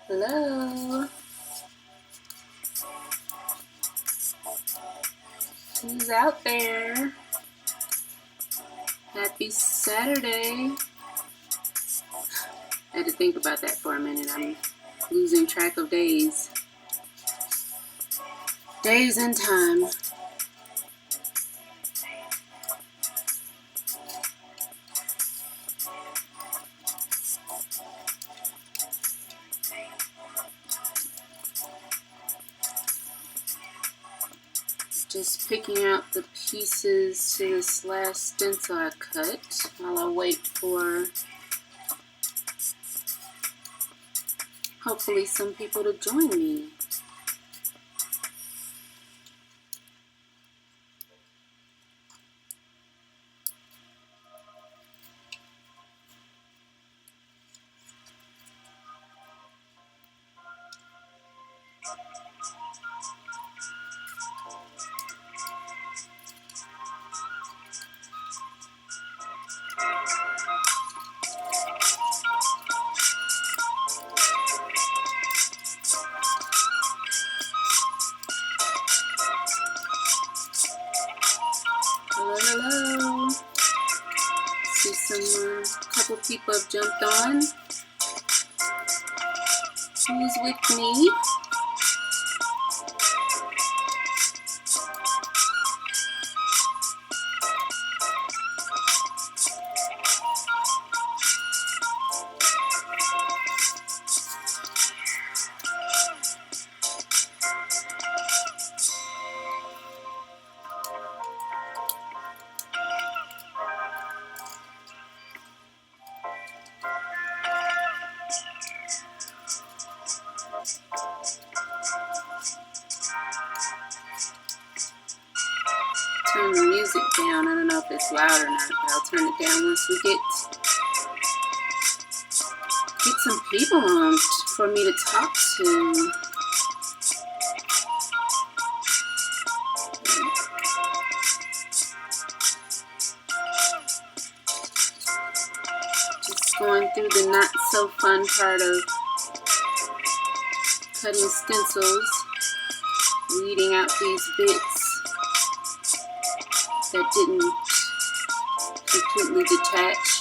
Hello. Who's out there? Happy Saturday. I had to think about that for a minute. I'm losing track of days. Days and time. Just picking out the pieces to this last stencil I cut while I wait for hopefully some people to join me. Hello. See someone, a couple people have jumped on. Who's with me? Turn the music down. I don't know if it's loud or not, but I'll turn it down once we get some people on for me to talk to. Just going through the not so fun part of cutting stencils, weeding out these bits that didn't completely detach.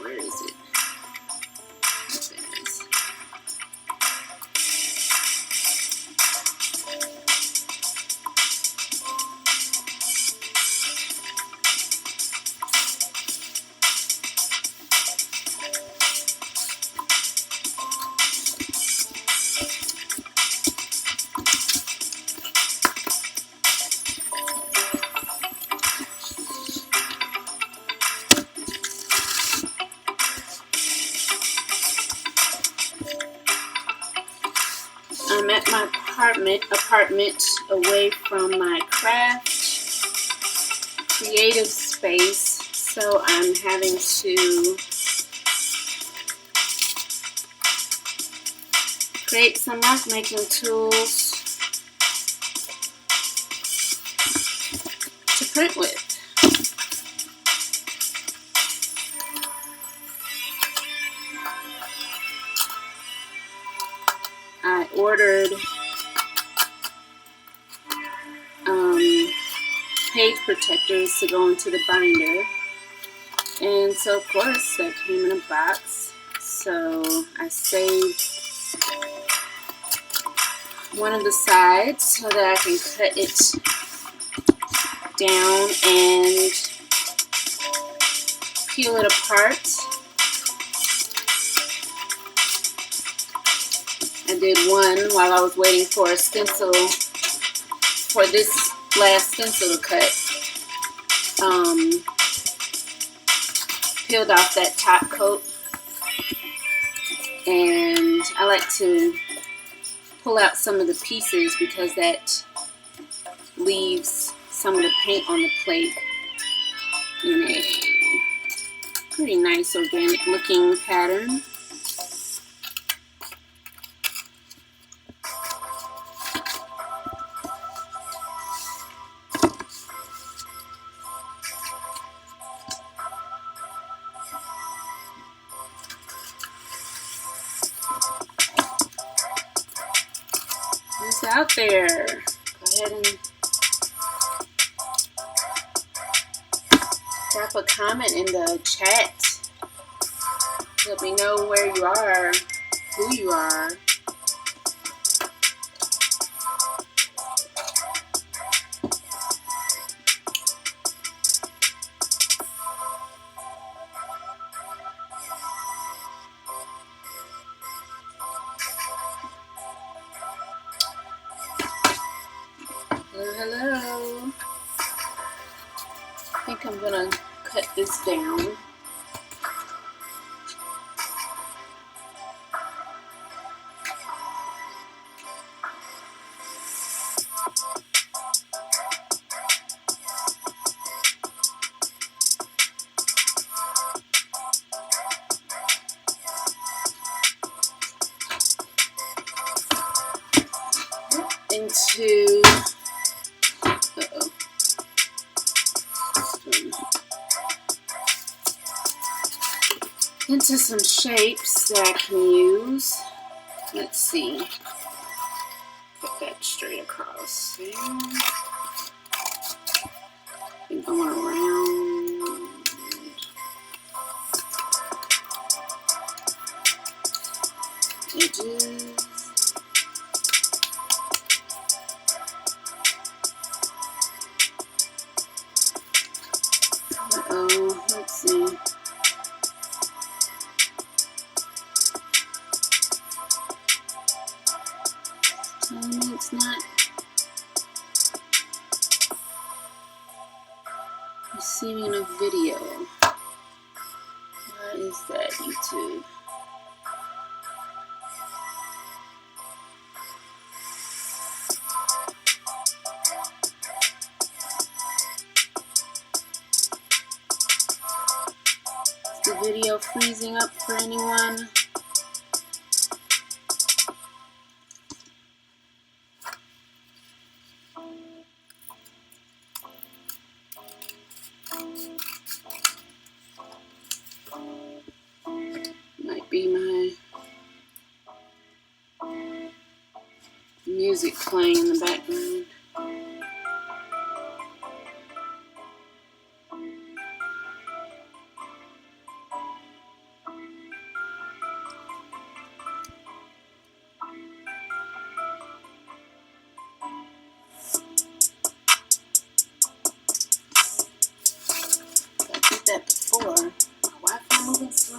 Where is it? There it is. I'm at my apartment away from my craft creative space, so I'm having to create some mark making tools to print with. I ordered page protectors to go into the binder, and so of course that came in a box, so I saved one of the sides so that I can cut it down and peel it apart. I did one while I was waiting for a stencil for this last stencil to cut, peeled off that top coat, and I like to pull out some of the pieces because that leaves some of the paint on the plate in a pretty nice organic looking pattern. Who's out there? Go ahead and drop a comment in the chat. Let me know where you are, who you are. Hello, hello. I think I'm gonna cut this down. Into into some shapes that I can use. Let's see. Put that straight across there. I think I want around. Edges. Uh-oh, let's see. It's not receiving enough video. What is that, YouTube? Is the video freezing up for anyone? Might be my music playing in the background. I did that before. My Wi-Fi moving slow.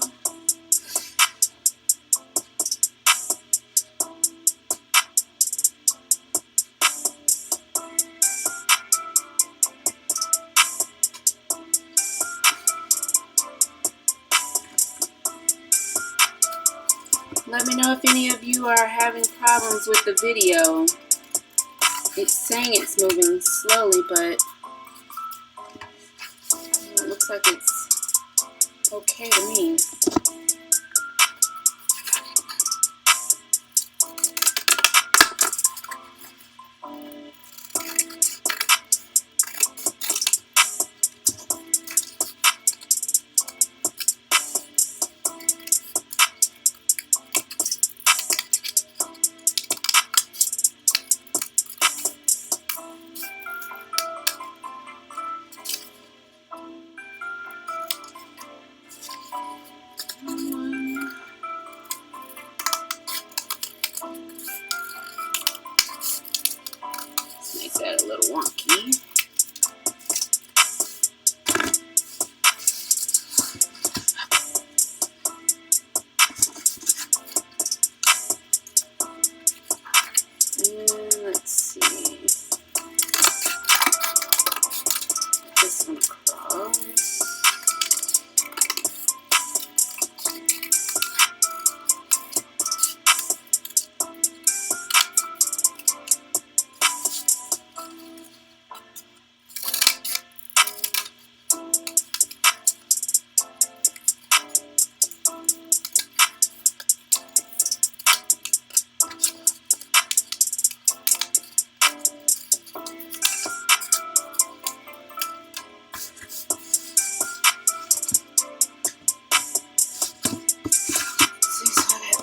Let me know if any of you are having problems with the video. It's saying it's moving slowly, but it looks like it's okay to me.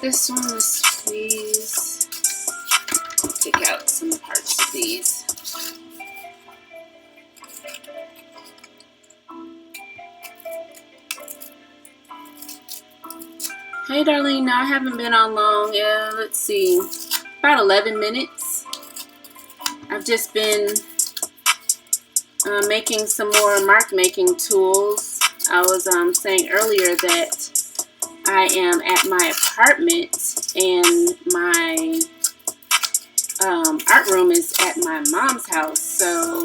This one, the squeeze. Take out some parts of these. Hey Darlene, no, I haven't been on long. Yeah, let's see, about 11 minutes. I've just been making some more mark making tools. I was saying earlier that I am at my apartment and my art room is at my mom's house. So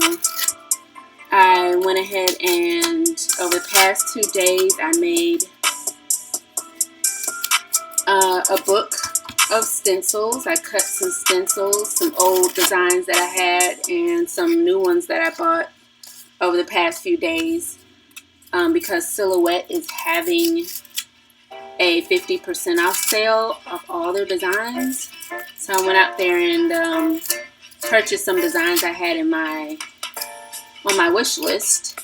I went ahead and over the past 2 days I made a book of stencils. I cut some stencils, some old designs that I had and some new ones that I bought over the past few days because Silhouette is having a 50% off sale of all their designs. So I went out there and purchased some designs I had in on my wish list,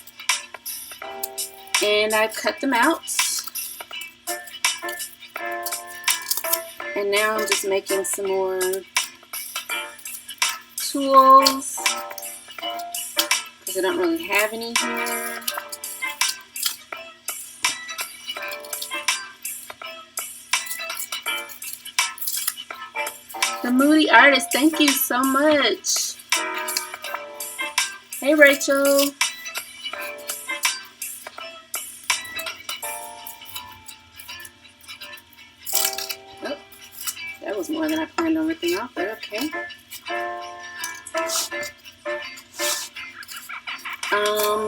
and I cut them out. And now I'm just making some more tools because I don't really have any here. The Moody Artist, thank you so much. Hey Rachel. Oh, that was more than I planned on ripping off, but okay.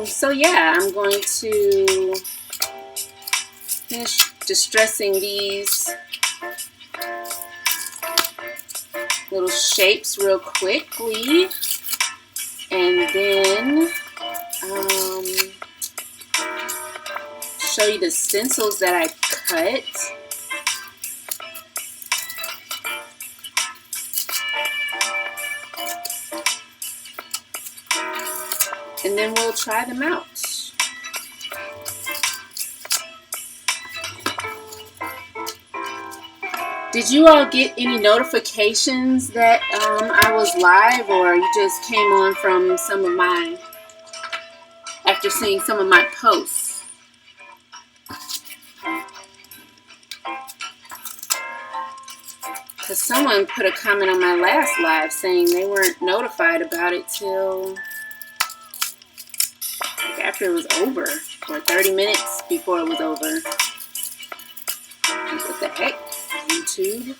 So yeah, I'm going to finish distressing these little shapes real quickly, and then show you the stencils that I cut. And then we'll try them out. Did you all get any notifications that I was live, or you just came on from some of my, after seeing some of my posts? Because someone put a comment on my last live saying they weren't notified about it till like after it was over, or 30 minutes before it was over. What the heck? YouTube.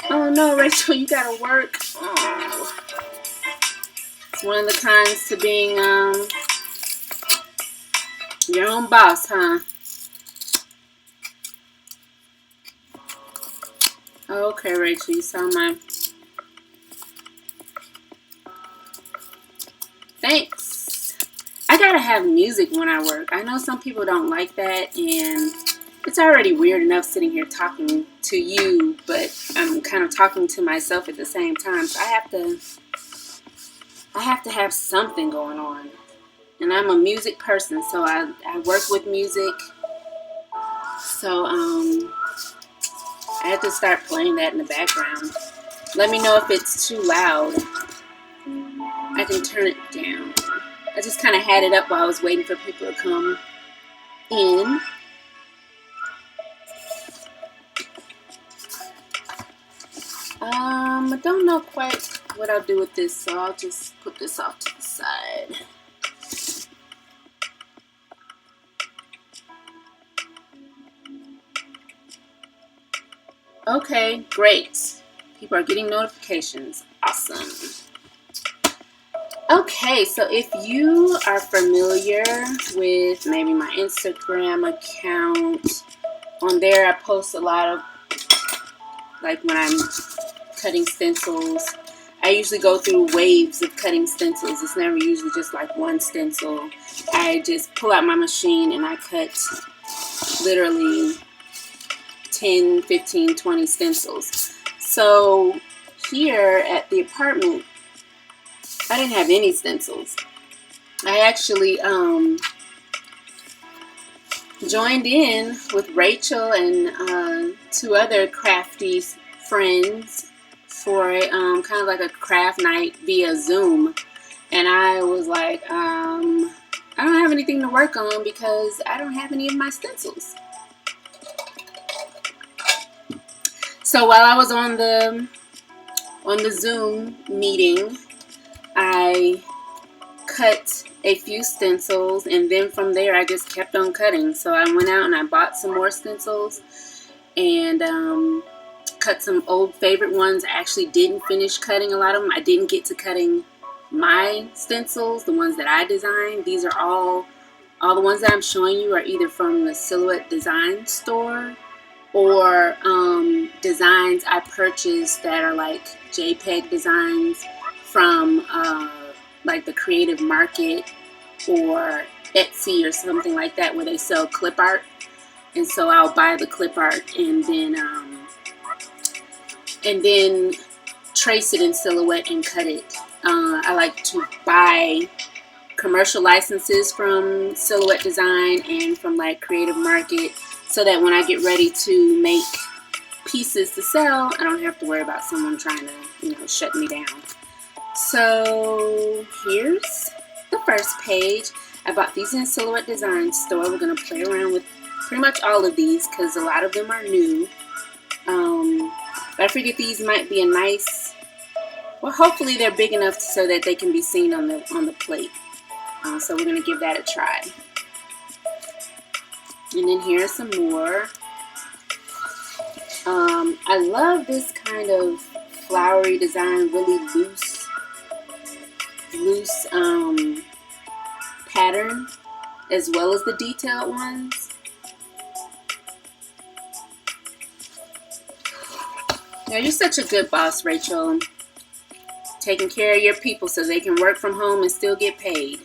Oh no, Rachel, you gotta work. Oh. It's one of the cons to being your own boss, huh? Okay, Rachel, you saw my... Thanks. I gotta have music when I work. I know some people don't like that, and it's already weird enough sitting here talking to you, but I'm kind of talking to myself at the same time. So I have to have something going on. And I'm a music person, so I work with music. So I have to start playing that in the background. Let me know if it's too loud. I can turn it down. I just kind of had it up while I was waiting for people to come in. I don't know quite what I'll do with this, so I'll just put this off to the side. Okay, great. People are getting notifications. Awesome. Okay, so if you are familiar with maybe my Instagram account, on there I post a lot of, like when I'm cutting stencils, I usually go through waves of cutting stencils. It's never usually just like one stencil. I just pull out my machine and I cut literally 10, 15, 20 stencils. So here at the apartment, I didn't have any stencils. I actually joined in with Rachel and 2 other crafty friends for a kind of like a craft night via Zoom. And I was like, I don't have anything to work on because I don't have any of my stencils. So while I was on the Zoom meeting, I cut a few stencils, and then from there I just kept on cutting. So I went out and I bought some more stencils and cut some old favorite ones. I actually didn't finish cutting a lot of them. I didn't get to cutting my stencils, the ones that I designed. These are all the ones that I'm showing you are either from the Silhouette Design store or designs I purchased that are like JPEG designs from like the Creative Market or Etsy or something like that, where they sell clip art. And so I'll buy the clip art and then trace it in Silhouette and cut it. I like to buy commercial licenses from Silhouette Design and from like Creative Market, so that when I get ready to make pieces to sell, I don't have to worry about someone trying to, shut me down. So here's the first page. I bought these in Silhouette Design store. We're going to play around with pretty much all of these because a lot of them are new. But I figured these might be a nice, well, hopefully they're big enough so that they can be seen on the plate. So we're going to give that a try. And then here's some more. I love this kind of flowery design, really loose pattern, as well as the detailed ones. Yeah, you're such a good boss, Rachel. Taking care of your people so they can work from home and still get paid.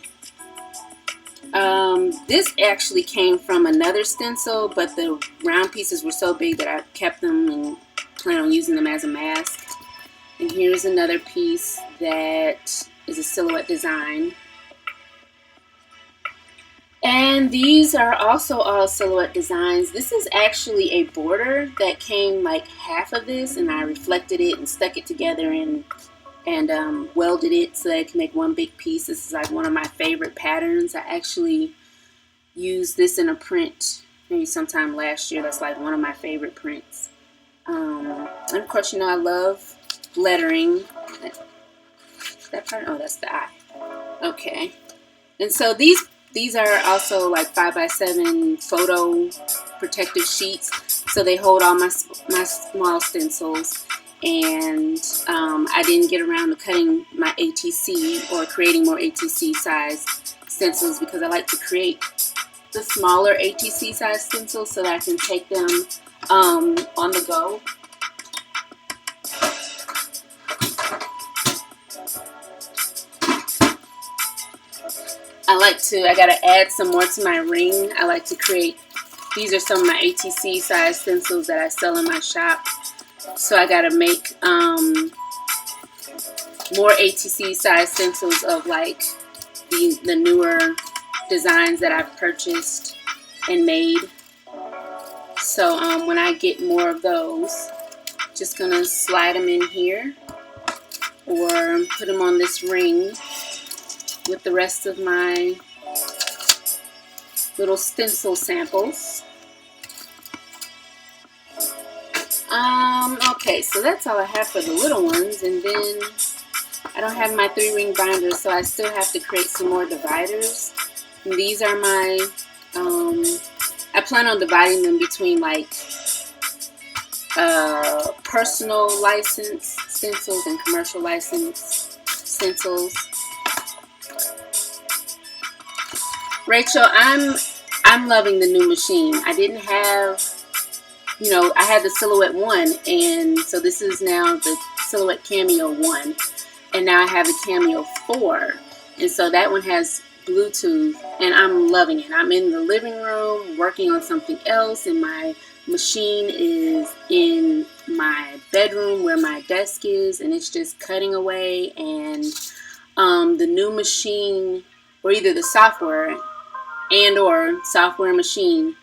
This actually came from another stencil, but the round pieces were so big that I kept them and plan on using them as a mask. And here's another piece that is a Silhouette Design. And these are also all Silhouette Designs. This is actually a border that came like half of this, and I reflected it and stuck it together and welded it so that I can make one big piece. This is like one of my favorite patterns. I actually used this in a print maybe sometime last year. That's like one of my favorite prints. And of course, I love lettering. That part? Oh, that's the eye. Okay. And so these are also like 5x7 photo protective sheets, so they hold all my small stencils. And I didn't get around to cutting my ATC or creating more ATC size stencils because I like to create the smaller ATC size stencils so that I can take them on the go. I gotta add some more to my ring. I like to create, these are some of my ATC size stencils that I sell in my shop. So I gotta make more ATC size stencils of like the newer designs that I've purchased and made. So when I get more of those, just gonna slide them in here or put them on this ring with the rest of my little stencil samples. Okay, so that's all I have for the little ones, and then I don't have my 3-ring binders, so I still have to create some more dividers. And these are my, I plan on dividing them between like personal license stencils and commercial license stencils. Rachel, I'm loving the new machine. I didn't have, I had the Silhouette 1, and so this is now the Silhouette Cameo 1, and now I have the Cameo 4, and so that one has Bluetooth, and I'm loving it. I'm in the living room working on something else, and my machine is in my bedroom where my desk is, and it's just cutting away. And the new machine or either the software and or software machine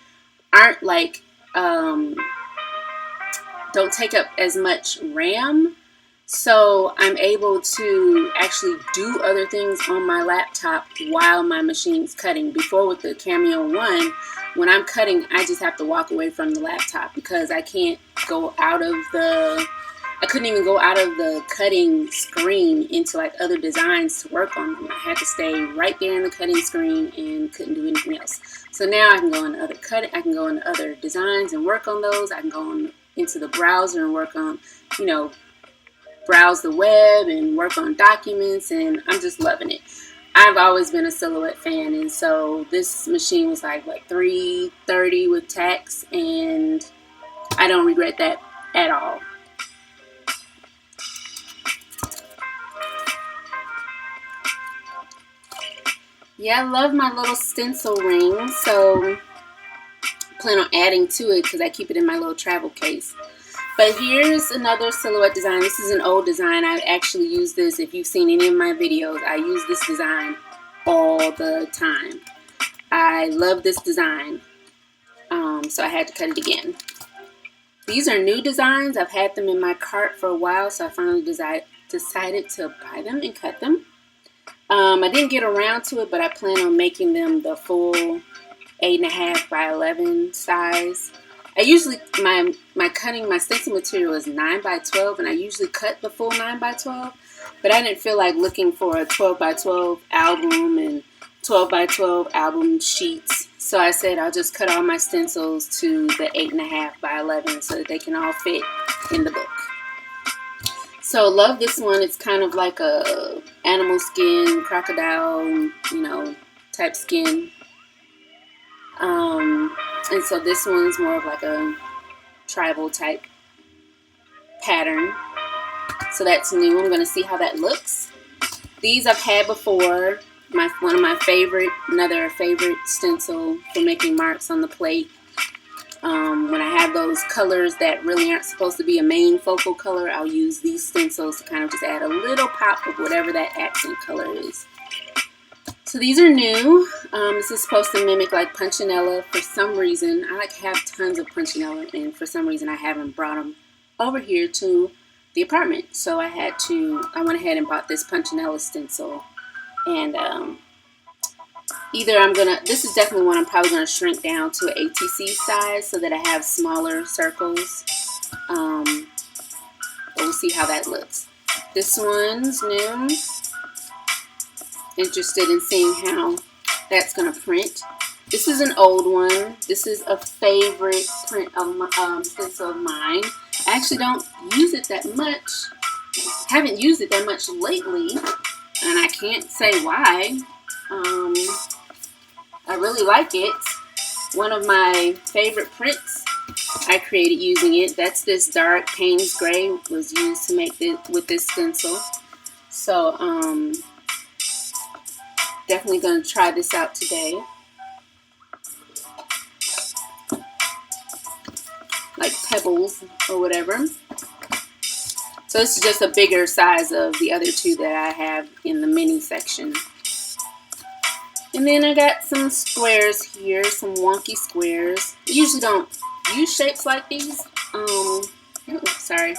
aren't like, don't take up as much RAM. So I'm able to actually do other things on my laptop while my machine's cutting. Before with the Cameo 1, when I'm cutting, I just have to walk away from the laptop because I can't go out of the, I couldn't even go out of the cutting screen into like other designs to work on them. I had to stay right there in the cutting screen and couldn't do anything else. So now I can go into other cutting, I can go into other designs and work on those. I can go into the browser and work on, you know, browse the web and work on documents, and I'm just loving it. I've always been a Silhouette fan, and so this machine was like what, $330 with tax, and I don't regret that at all. Yeah, I love my little stencil ring, so I plan on adding to it because I keep it in my little travel case. But here's another Silhouette design. This is an old design. I've actually used this. If you've seen any of my videos, I use this design all the time. I love this design. So I had to cut it again. These are new designs. I've had them in my cart for a while, so I finally decided to buy them and cut them. I didn't get around to it, but I plan on making them the full 8.5 by 11 size. I usually, my stencil material is 9 by 12, and I usually cut the full 9 by 12, but I didn't feel like looking for a 12 by 12 album and 12 by 12 album sheets. So I said I'll just cut all my stencils to the 8.5 by 11 so that they can all fit in the book. So love this one. It's kind of like a animal skin, crocodile, you know, type skin. And so this one's more of like a tribal type pattern. So that's new. I'm going to see how that looks. These I've had before. One of my favorite, another favorite stencil for making marks on the plate. When I have those colors that really aren't supposed to be a main focal color, I'll use these stencils to kind of just add a little pop of whatever that accent color is. So these are new. This is supposed to mimic like Punchinella. For some reason, I have tons of Punchinella, and for some reason I haven't brought them over here to the apartment. So I went ahead and bought this Punchinella stencil. And this is definitely one I'm probably gonna shrink down to an ATC size so that I have smaller circles. But we'll see how that looks. This one's new. Interested in seeing how that's going to print. This is an old one. This is a favorite print of stencil of mine. I actually don't use it that much. Haven't used it that much lately, and I can't say why. I really like it. One of my favorite prints I created using it. That's this dark Payne's Gray was used to make this with this stencil. So definitely going to try this out today. Like pebbles or whatever. So this is just a bigger size of the other two that I have in the mini section. And then I got some squares here, some wonky squares. I usually don't use shapes like these. Sorry.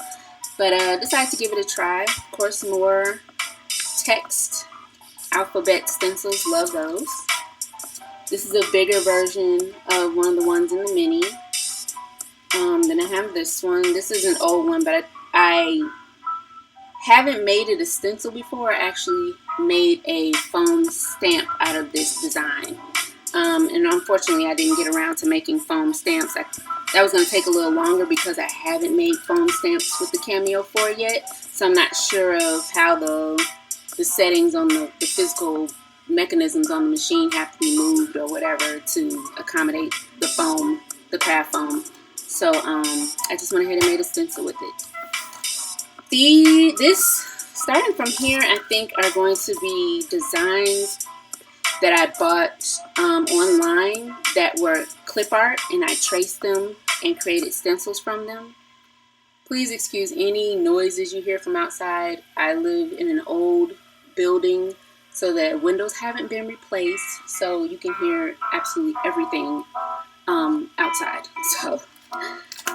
But decided to give it a try. Of course, more text. Alphabet stencils, love those. This is a bigger version of one of the ones in the mini. Then I have this one. This is an old one, but I haven't made it a stencil before. I actually made a foam stamp out of this design. And unfortunately, I didn't get around to making foam stamps. That was going to take a little longer because I haven't made foam stamps with the Cameo 4 yet. So I'm not sure of how the settings on the physical mechanisms on the machine have to be moved or whatever to accommodate the foam, the craft foam. So I just went ahead and made a stencil with it. Starting from here, I think are going to be designs that I bought online that were clip art, and I traced them and created stencils from them. Please excuse any noises you hear from outside. I live in an old building, So the windows haven't been replaced, so you can hear absolutely everything outside. So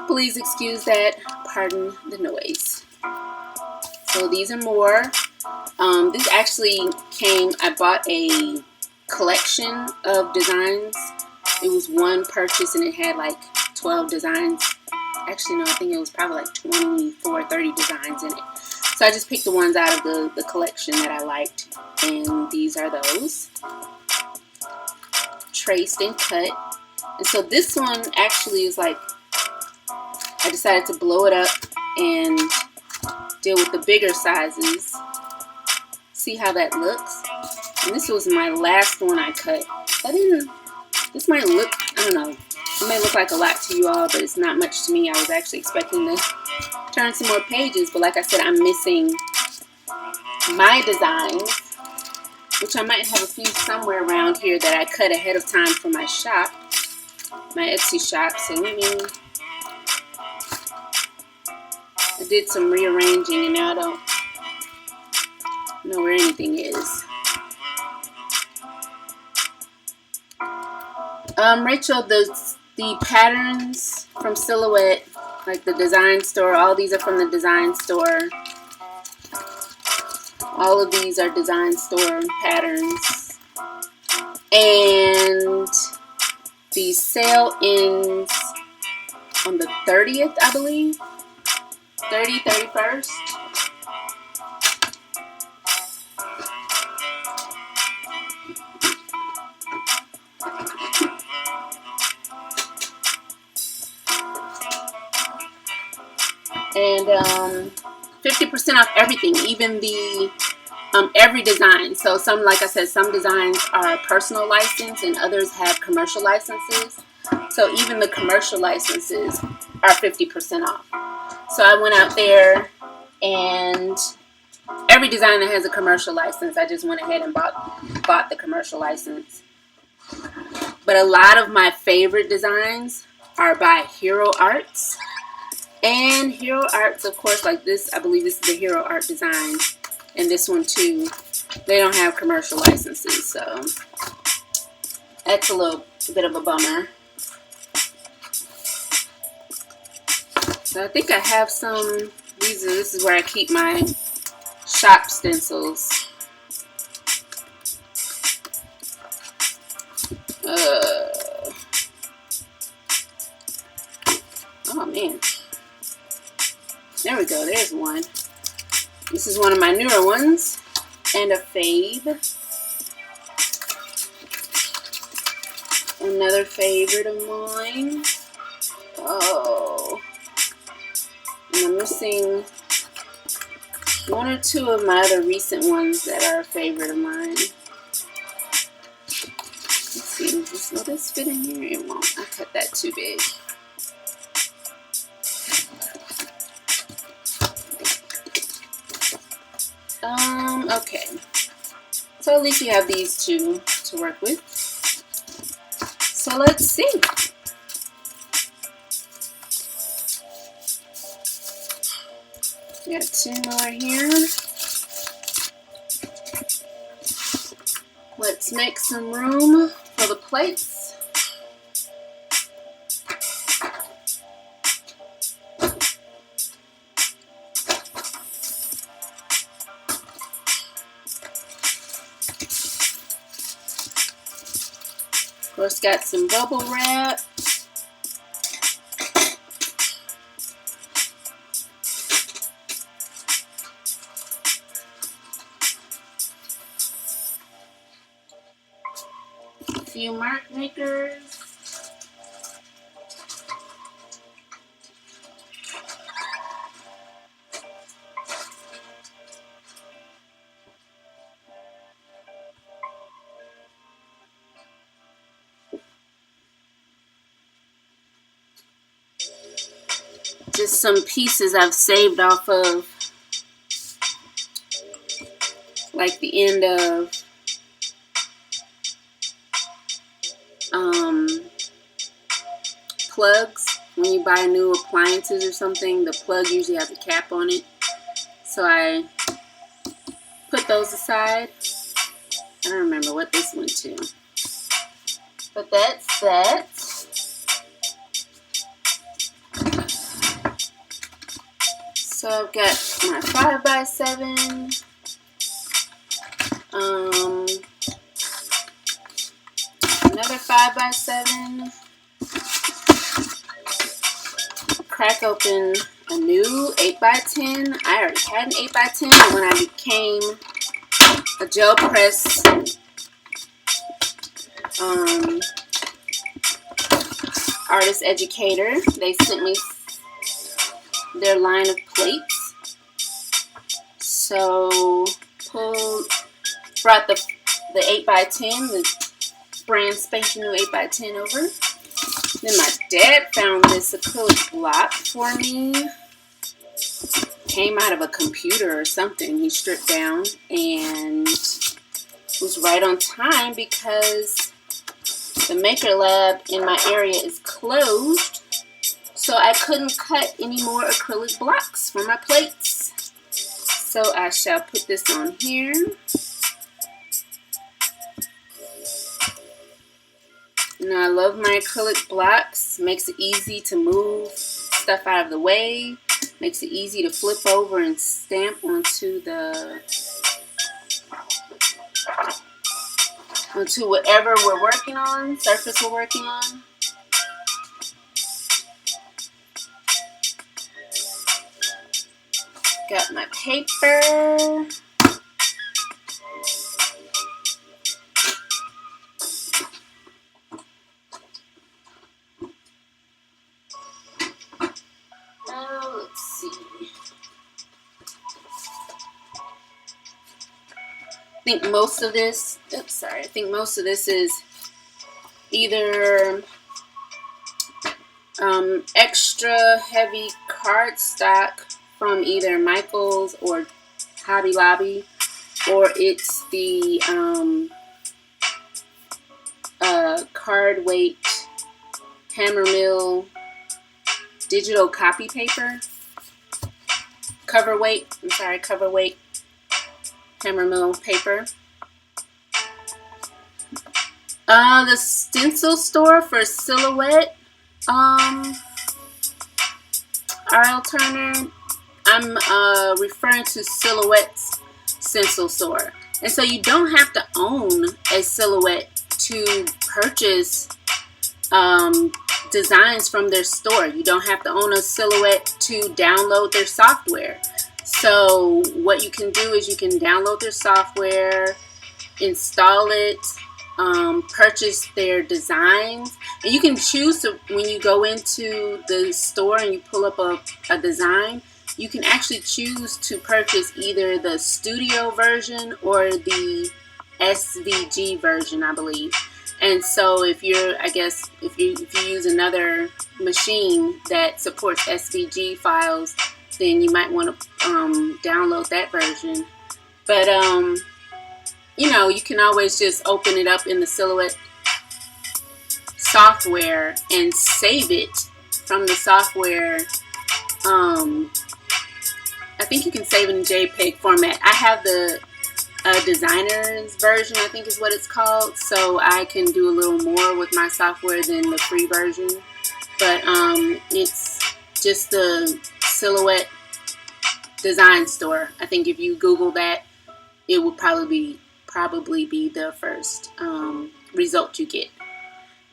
please excuse that. Pardon the noise. So these are more. This actually came, I bought a collection of designs. It was one purchase and it had like 12 designs. Actually, no, I think it was probably like 24, 30 designs in it. So I just picked the ones out of the collection that I liked. And these are those. Traced and cut. And so this one actually is like, I decided to blow it up and deal with the bigger sizes. See how that looks? And this was my last one I cut. This might look, I don't know, it may look like a lot to you all, but it's not much to me. I was actually expecting to turn some more pages, but like I said, I'm missing my designs, which I might have a few somewhere around here that I cut ahead of time for my shop, my Etsy shop. So I did some rearranging and now I don't know where anything is. Rachel, the patterns from Silhouette, like the design store, all these are from the design store. All of these are design store patterns. And the sale ends on the 30th, I believe. 31st. And 50% off everything, even the every design. So some, like I said, some designs are personal license and others have commercial licenses. So even the commercial licenses are 50% off. So I went out there and every design that has a commercial license, I just went ahead and bought the commercial license. But a lot of my favorite designs are by Hero Arts. And Hero Arts, of course, like this, I believe this is the Hero Art design. And this one too, they don't have commercial licenses, so that's a little bit of a bummer. So I think I have some, this is where I keep my shop stencils. Oh man. There we go, there's one. This is one of my newer ones, and a fave. Another favorite of mine. Oh. And I'm missing one or two of my other recent ones that are a favorite of mine. Let's see, will this fit in here? It won't. I cut that too big. Okay. So at least we have these two to work with. So let's see. We got two more here. Let's make some room for the plates. Of course, got some bubble wrap. A few mark makers. Just some pieces I've saved off of, like the end of plugs. When you buy new appliances or something, the plug usually has a cap on it. So I put those aside. I don't remember what this went to. But that's that. So I've got my 5x7. Another 5x7. Crack open a new 8x10. I already had an 8x10, but when I became a gel press artist educator, they sent me their line of plates. So brought the 8x10, the brand spanking new 8x10 over. Then my dad found this acrylic block for me. Came out of a computer or something he stripped down, and was right on time because the maker lab in my area is closed, so I couldn't cut any more acrylic blocks for my plates. So I shall put this on here. Now, I love my acrylic blocks. Makes it easy to move stuff out of the way. Makes it easy to flip over and stamp onto whatever we're working on, surface we're working on. Got my paper. Let's see. I think most of this, I think most of this is either extra heavy cardstock from either Michael's or Hobby Lobby, or it's the card weight hammer mill digital copy paper. Cover weight hammer mill paper. The stencil store for Silhouette, R.L. Turner. I'm referring to Silhouette's stencil store. And so you don't have to own a Silhouette to purchase designs from their store. You don't have to own a Silhouette to download their software. So what you can do is you can download their software, install it, purchase their designs, and you can choose to, when you go into the store and you pull up a design, you can actually choose to purchase either the studio version or the SVG version, I believe. And so if you're, I guess, if you use another machine that supports SVG files, then you might want to download that version. But you know, you can always just open it up in the Silhouette software and save it from the software. I think you can save it in JPEG format. I have the designer's version, I think is what it's called, so I can do a little more with my software than the free version. But it's just the Silhouette design store. I think if you Google that, it will probably be the first result you get.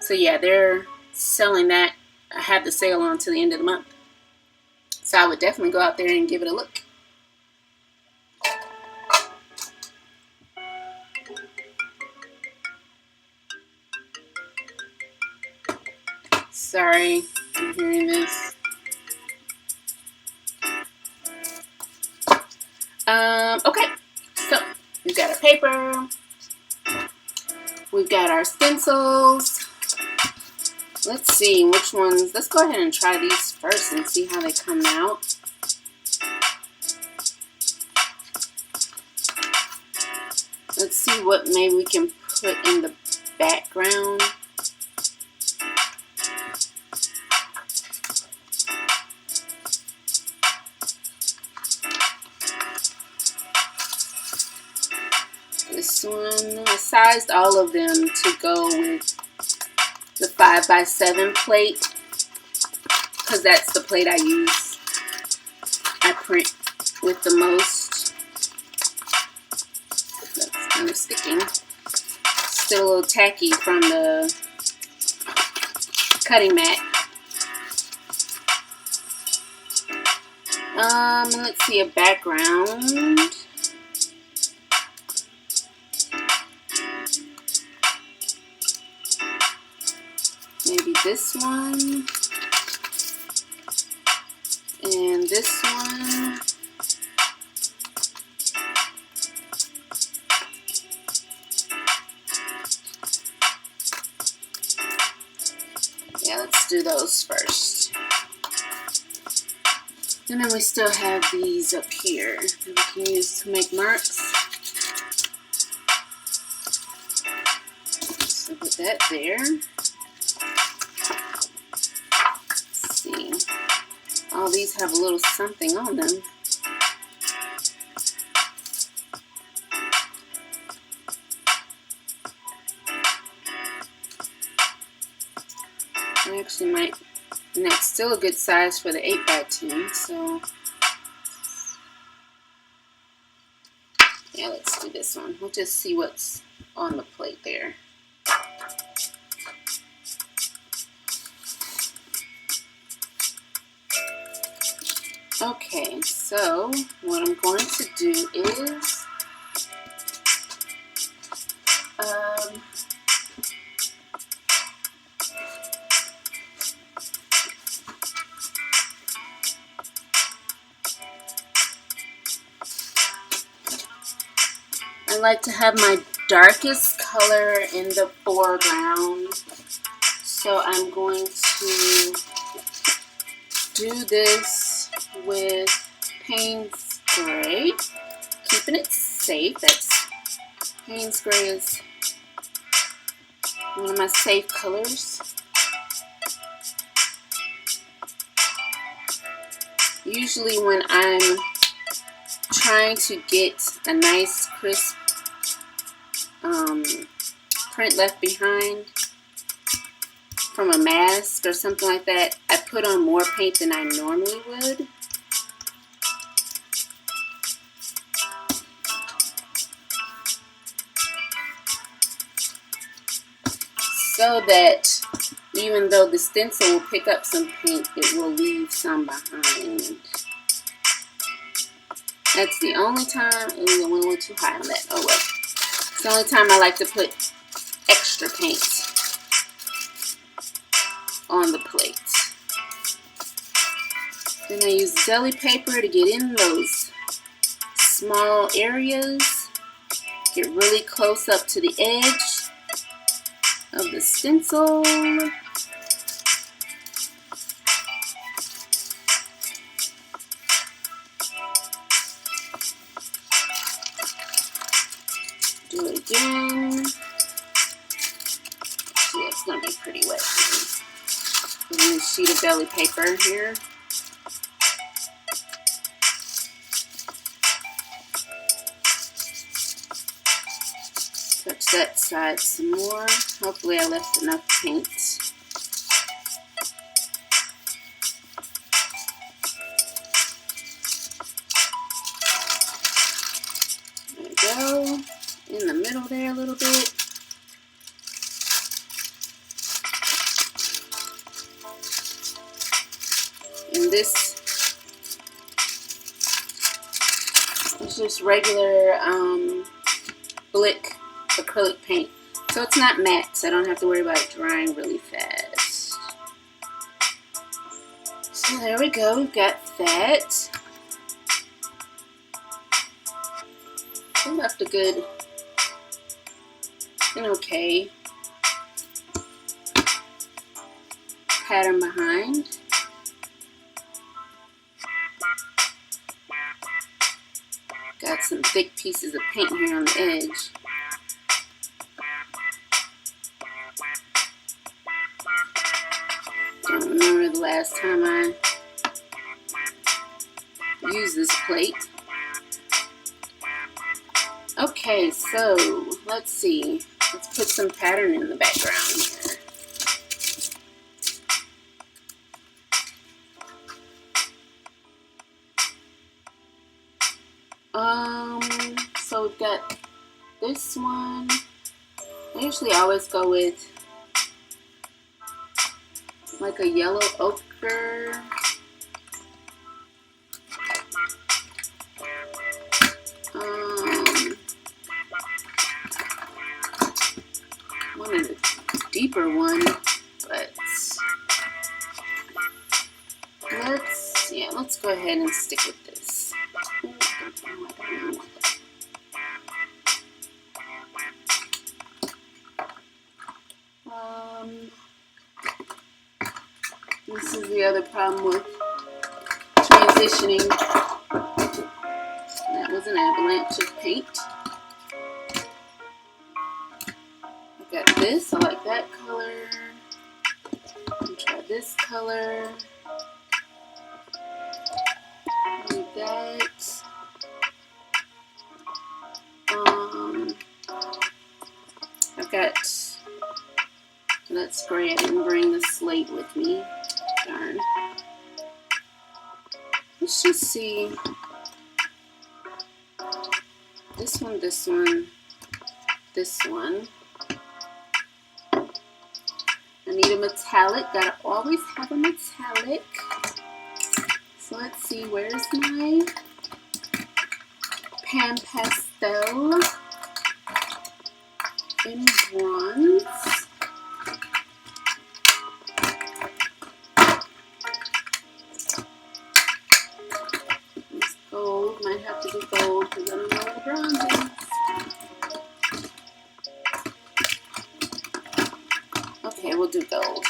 So yeah, they're selling that. I have the sale on till the end of the month, so I would definitely go out there and give it a look. Sorry, I'm hearing this. Okay, so we've got our paper, we've got our stencils. Let's see which ones. Let's go ahead and try these first and see how they come out. Let's see what maybe we can put in the background. This one, I sized all of them to go with the 5x7 plate, because that's the plate I use. I print with the most. That's kind of sticking. Still a little tacky from the cutting mat. Let's see, a background. Maybe this one. And this one. Yeah, let's do those first. And then we still have these up here that we can use to make marks. So put that there. Let's see. All these have a little something on them. I actually might, and that's still a good size for the 8x10, so yeah, let's do this one. We'll just see what's on the plate there. Okay, so what I'm going to do is I like to have my darkest color in the foreground, so I'm going to do this with Payne's Gray, keeping it safe. That's Payne's Gray is one of my safe colors. Usually when I'm trying to get a nice crisp print left behind from a mask or something like that, I put on more paint than I normally would. So that even though the stencil will pick up some paint, it will leave some behind. That's the only time, and I went a little too high on that. Oh well. It's the only time I like to put extra paint on the plate. Then I use deli paper to get in those small areas. Get really close up to the edge of the stencil. Do it again. Yeah, it's going to be pretty wet. A sheet of deli paper here. Touch that side some more. Hopefully I left enough paint. There we go. In the middle there a little bit. And this is just regular Blick acrylic paint. So it's not matte, so I don't have to worry about it drying really fast. So there we go, we've got that. I left a good and okay pattern behind. Got some thick pieces of paint here on the edge. Don't remember the last time I used this plate. Okay, so let's see. Let's put some pattern in the background here. So we've got this one. I usually always go with like a yellow ochre. One of the deeper one, but let's go ahead and stick with this. This is the other problem with transitioning. That was an avalanche of paint. I got this. I like that color. I'll try this color. Like that. I've got. That's gray. I didn't bring the slate with me. Darn. Let's just see. This one, this one, this one. I need a metallic. Gotta always have a metallic. So let's see. Where's my pan pastel in bronze? Gold, might have to be gold because I don't know what the bronze is. Okay, we'll do gold.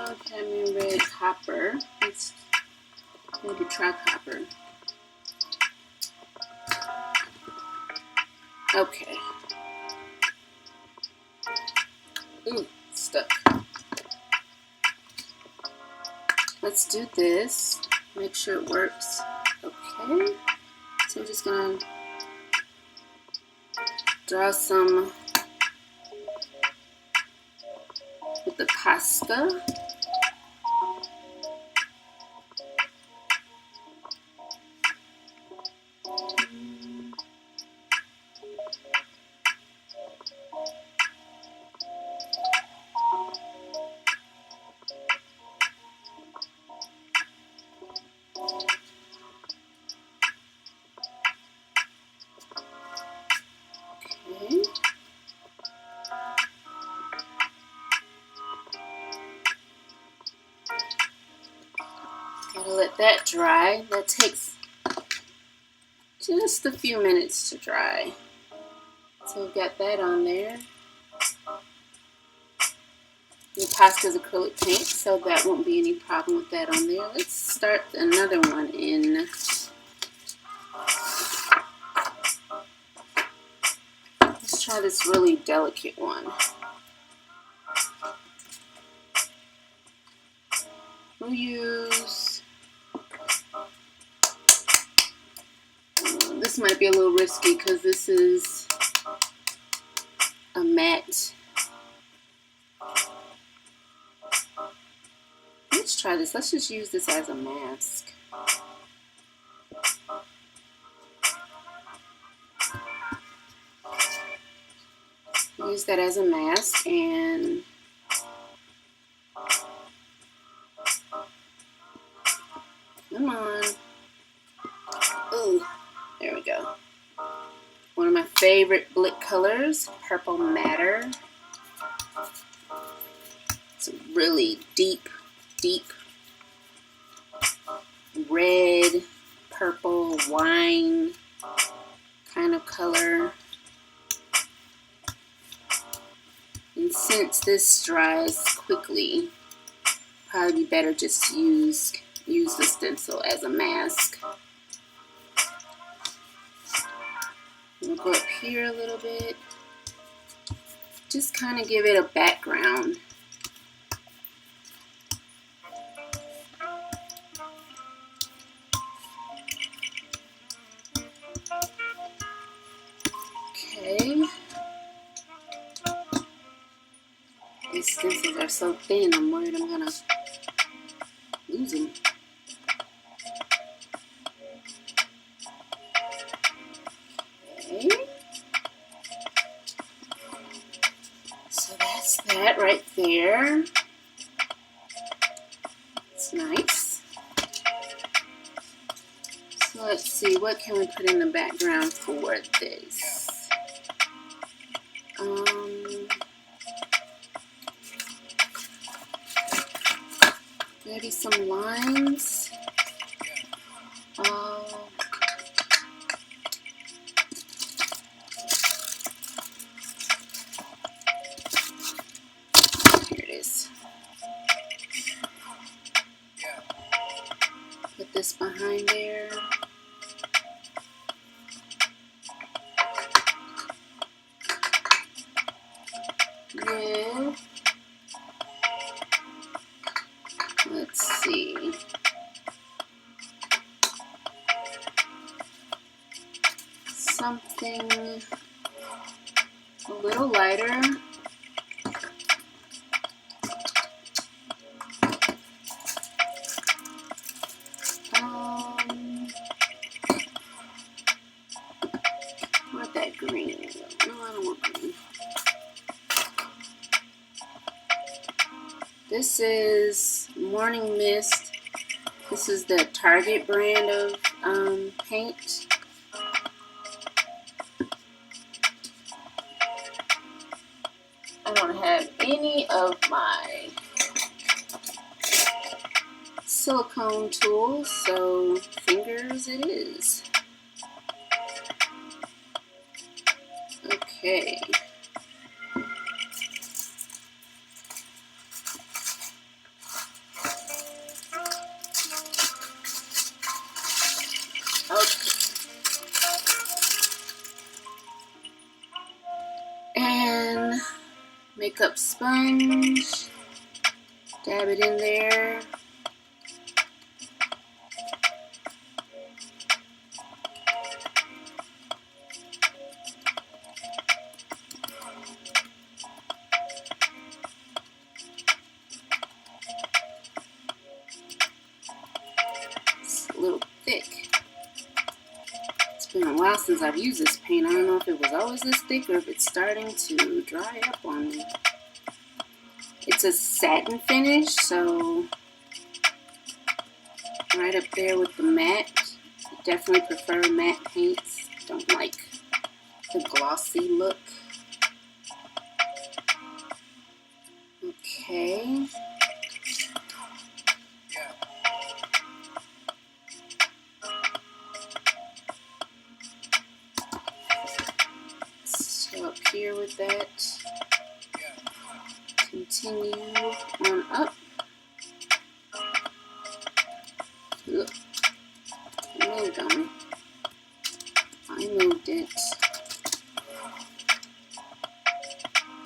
Okay, red copper. Let's maybe try copper. Okay. Ooh, stuck. Let's do this. Make sure it works. Okay. So I'm just gonna draw some with the pasta. Gotta let that dry. That takes just a few minutes to dry. So we've got that on there. The pasta's acrylic paint, so that won't be any problem with that on there. Let's start another one in. Let's try this really delicate one. We'll use, this might be a little risky because this is a matte. Let's try this. Let's just use this as a mask. Use that as a mask and come on. Ooh, there we go. One of my favorite Blick colors, Purple Matter. It's a really deep red, purple, wine kind of color. And since this dries quickly, probably be better just to use the stencil as a mask. We'll go up here a little bit just kind of give it a background. Okay. These stencils are so thin, I'm worried I'm gonna lose them. Okay. So that's that right there. It's nice. So let's see, what can we put in the background for this? Maybe some lines. Here it is. Put this behind there. Yeah. Let's see. Something a little lighter. What that green? No, I don't want green. This is Morning Mist. This is the Target brand of paint. I don't have any of my silicone tools, so fingers it is. Okay. And makeup sponge, dab it in there. It's a little thick. It's been a while since I've used this paint. I don't know if it was always this thick or if it's starting to dry up on me. It's a satin finish, so right up there with the matte. I definitely prefer matte paints. Don't like the glossy look. Okay. So up here with that. Continue on up. Look, it moved on me. I moved it.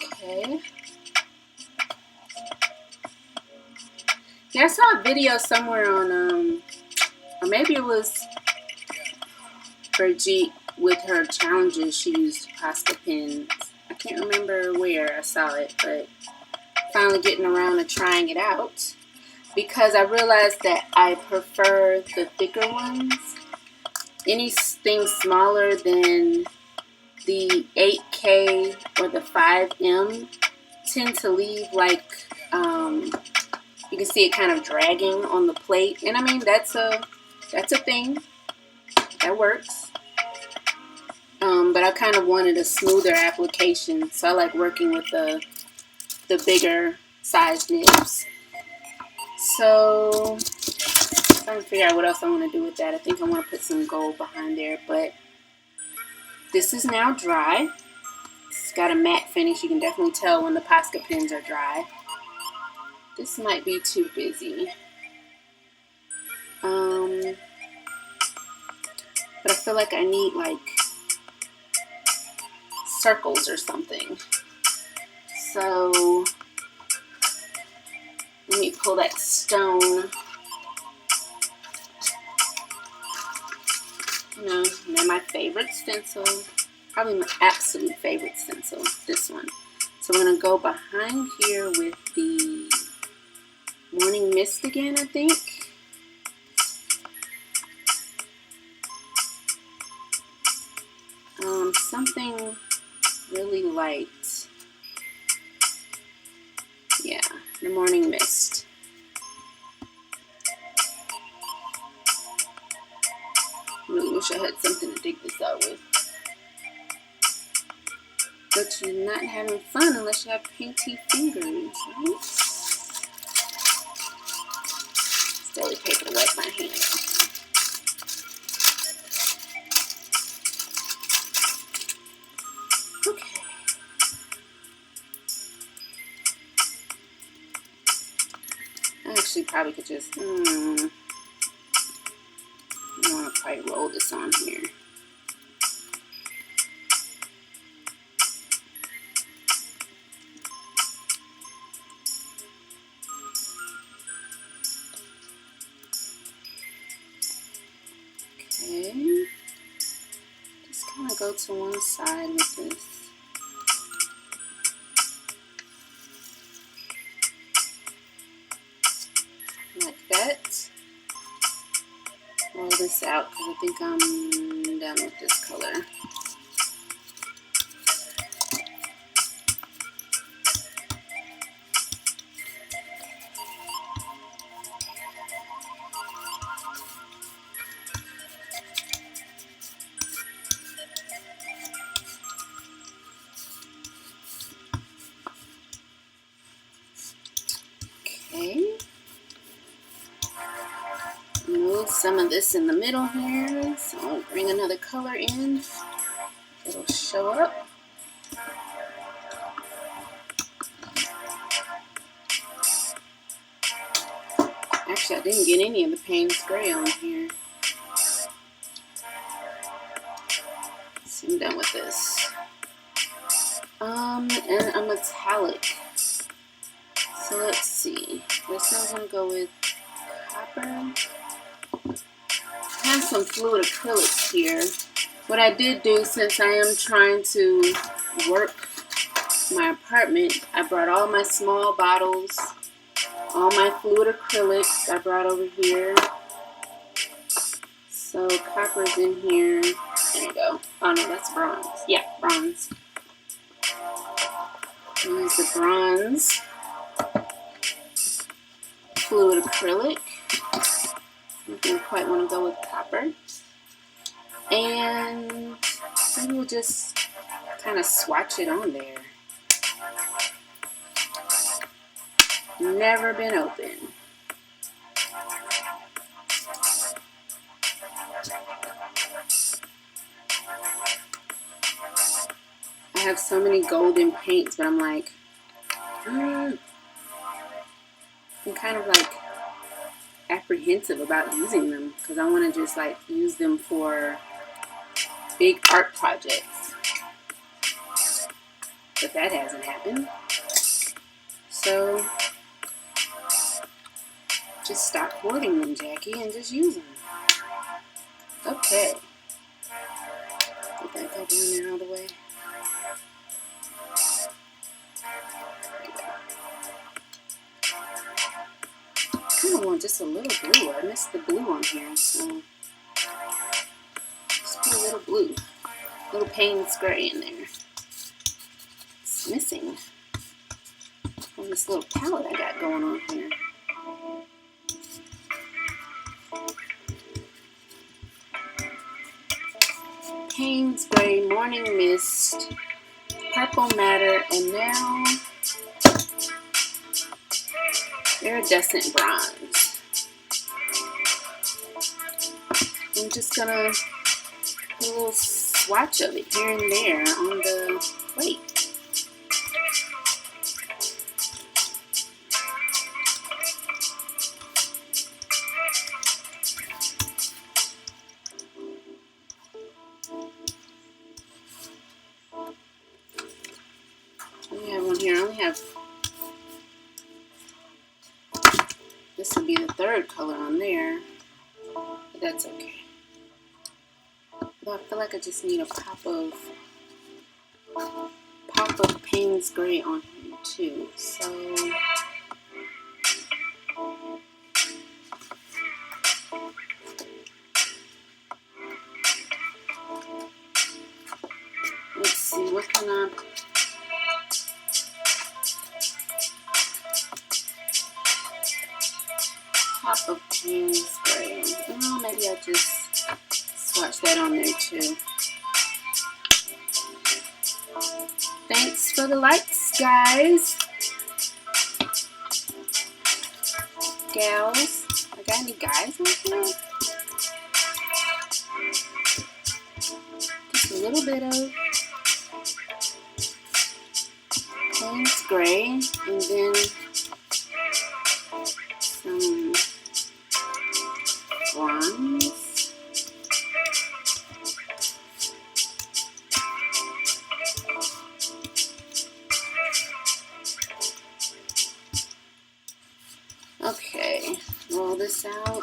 Okay. Yeah, I saw a video somewhere on, or maybe it was Brigitte with her challenges. She used Posca pens. I can't remember where I saw it, but finally getting around to trying it out because I realized that I prefer the thicker ones. Anything smaller than the 8K or the 5M tend to leave like, you can see it kind of dragging on the plate. And I mean, that's a thing. That works. But I kind of wanted a smoother application. So I like working with the bigger size nibs. So I'm trying to figure out what else I want to do with that. I think I want to put some gold behind there, but this is now dry. It's got a matte finish. You can definitely tell when the Posca pens are dry. This might be too busy. But I feel like I need like circles or something. So let me pull that stone. You know, they're my favorite stencil. Probably my absolute favorite stencil, this one. So we're going to go behind here with the Morning Mist again, I think. Something really light. Yeah, the Morning Mist. Really wish I had something to dig this out with. But you're not having fun unless you have painty fingers, right? Daily paper to wipe my hands. Okay. I actually probably could just, I want to probably roll this on here. Okay. Just kind of go to one side with this. Like that. Roll this out because I think I'm done with this color. Okay. Move some of this in the middle here. So I'll bring another color in. It'll show up. Actually, I didn't get any of the Payne's Gray on here. So I'm done with this. And a metallic. So let's see. This one's gonna go with copper. I have some fluid acrylics here. What I did do, since I am trying to work my apartment, I brought all my small bottles, all my fluid acrylics I brought over here. So copper's in here. There you go. Oh no, that's bronze. Yeah, bronze. Use the bronze fluid acrylic. I don't quite want to go with copper. And then we'll just kind of swatch it on there. Never been open. I have so many golden paints, but I'm like, I'm kind of like apprehensive about using them because I want to just like use them for big art projects. But that hasn't happened. So just stop hoarding them, Jackie, and just use them. Okay. Did that go down there all the way? I kind of want just a little blue. I missed the blue on here, so just put a little blue. A little Payne's Gray in there. It's missing on this little palette I got going on here. Payne's Gray, Morning Mist, Purple Matter, and now Iridescent Bronze. I'm just gonna put a little swatch of it here and there on the plate. I only have This will be the third color on there, but that's okay. But I feel like I just need a pop of Payne's Gray on here too. So let's see, what can I... Pop of Payne's Gray. Oh, maybe I'll just swatch that on there too. Thanks for the likes, guys. Gals. I got any guys on here? Just a little bit of Payne's Gray, and then some bronze. Okay, roll this out.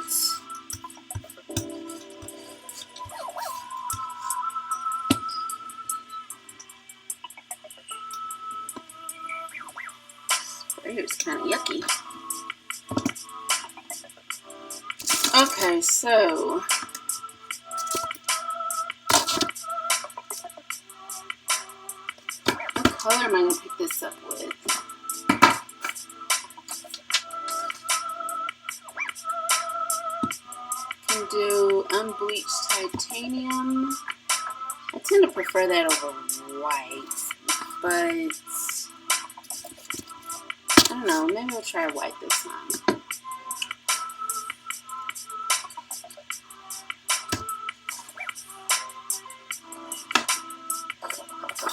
Sprayer's kind of yucky. Okay, so what color am I going to pick this up with? Can do unbleached titanium. I tend to prefer that over white, but I don't know, maybe we'll try white this time.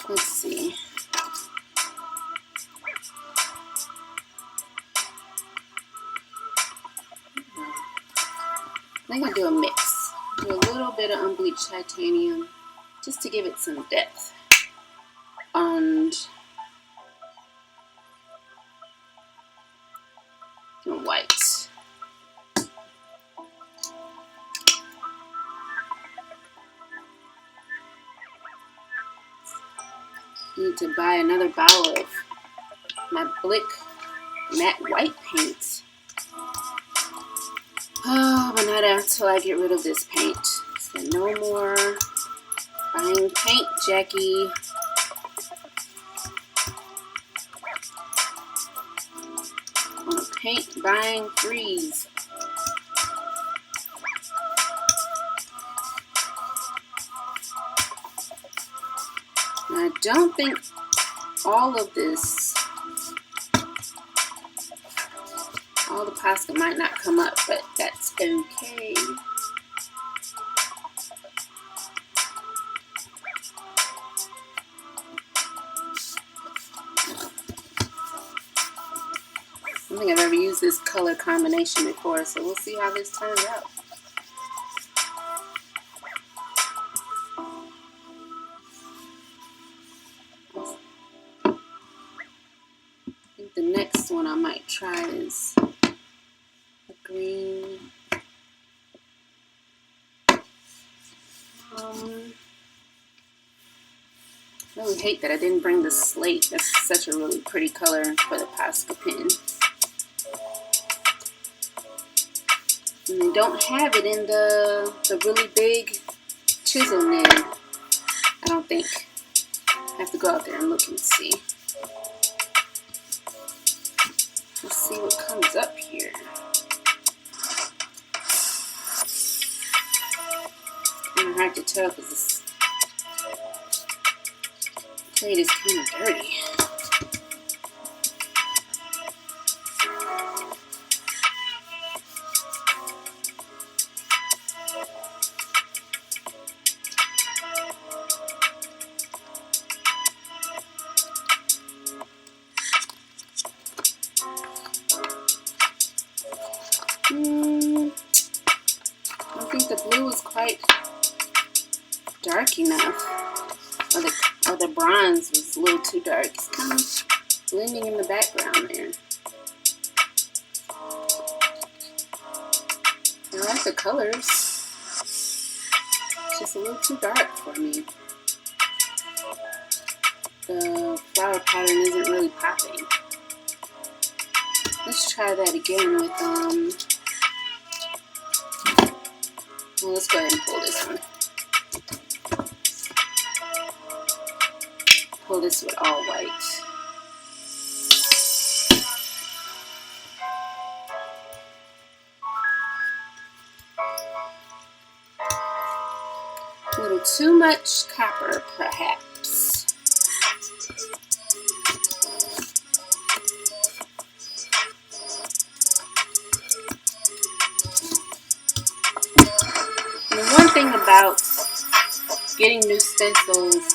Let's see. I think I'll do a mix. Do a little bit of unbleached titanium just to give it some depth. And white. Need to buy another bottle of my Blick matte white paint. Oh, but not until I get rid of this paint. So no more buying paint, Jackie. On a paint buying freeze. Now, I don't think all of this, all the Posca might not come up, but that's okay. I don't think I've ever used this color combination before, so we'll see how this turns out. I think the next one I might try is a green. I really hate that I didn't bring the slate. That's such a really pretty color for the Posca pen. And they don't have it in the really big chisel nib, I don't think. I have to go out there and look and see. Let's see what comes up here. Kind of hard to tell because this plate is kind of dirty. I think the blue is quite dark enough, or the bronze was a little too dark. It's kind of blending in the background there. I like the colors. It's just a little too dark for me. The flower pattern isn't really popping. Let's try that again with, well, let's go ahead and pull this one. Pull this with all white. A little too much copper, perhaps. And the one thing about getting new stencils,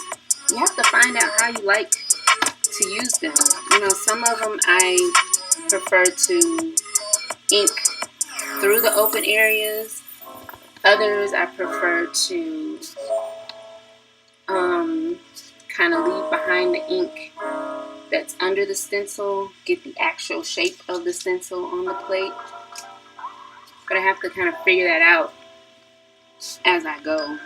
you have to find out how you like to use them. You know, some of them I prefer to ink through the open areas. Others I prefer to kind of leave behind the ink that's under the stencil, get the actual shape of the stencil on the plate. But I have to kind of figure that out as I go.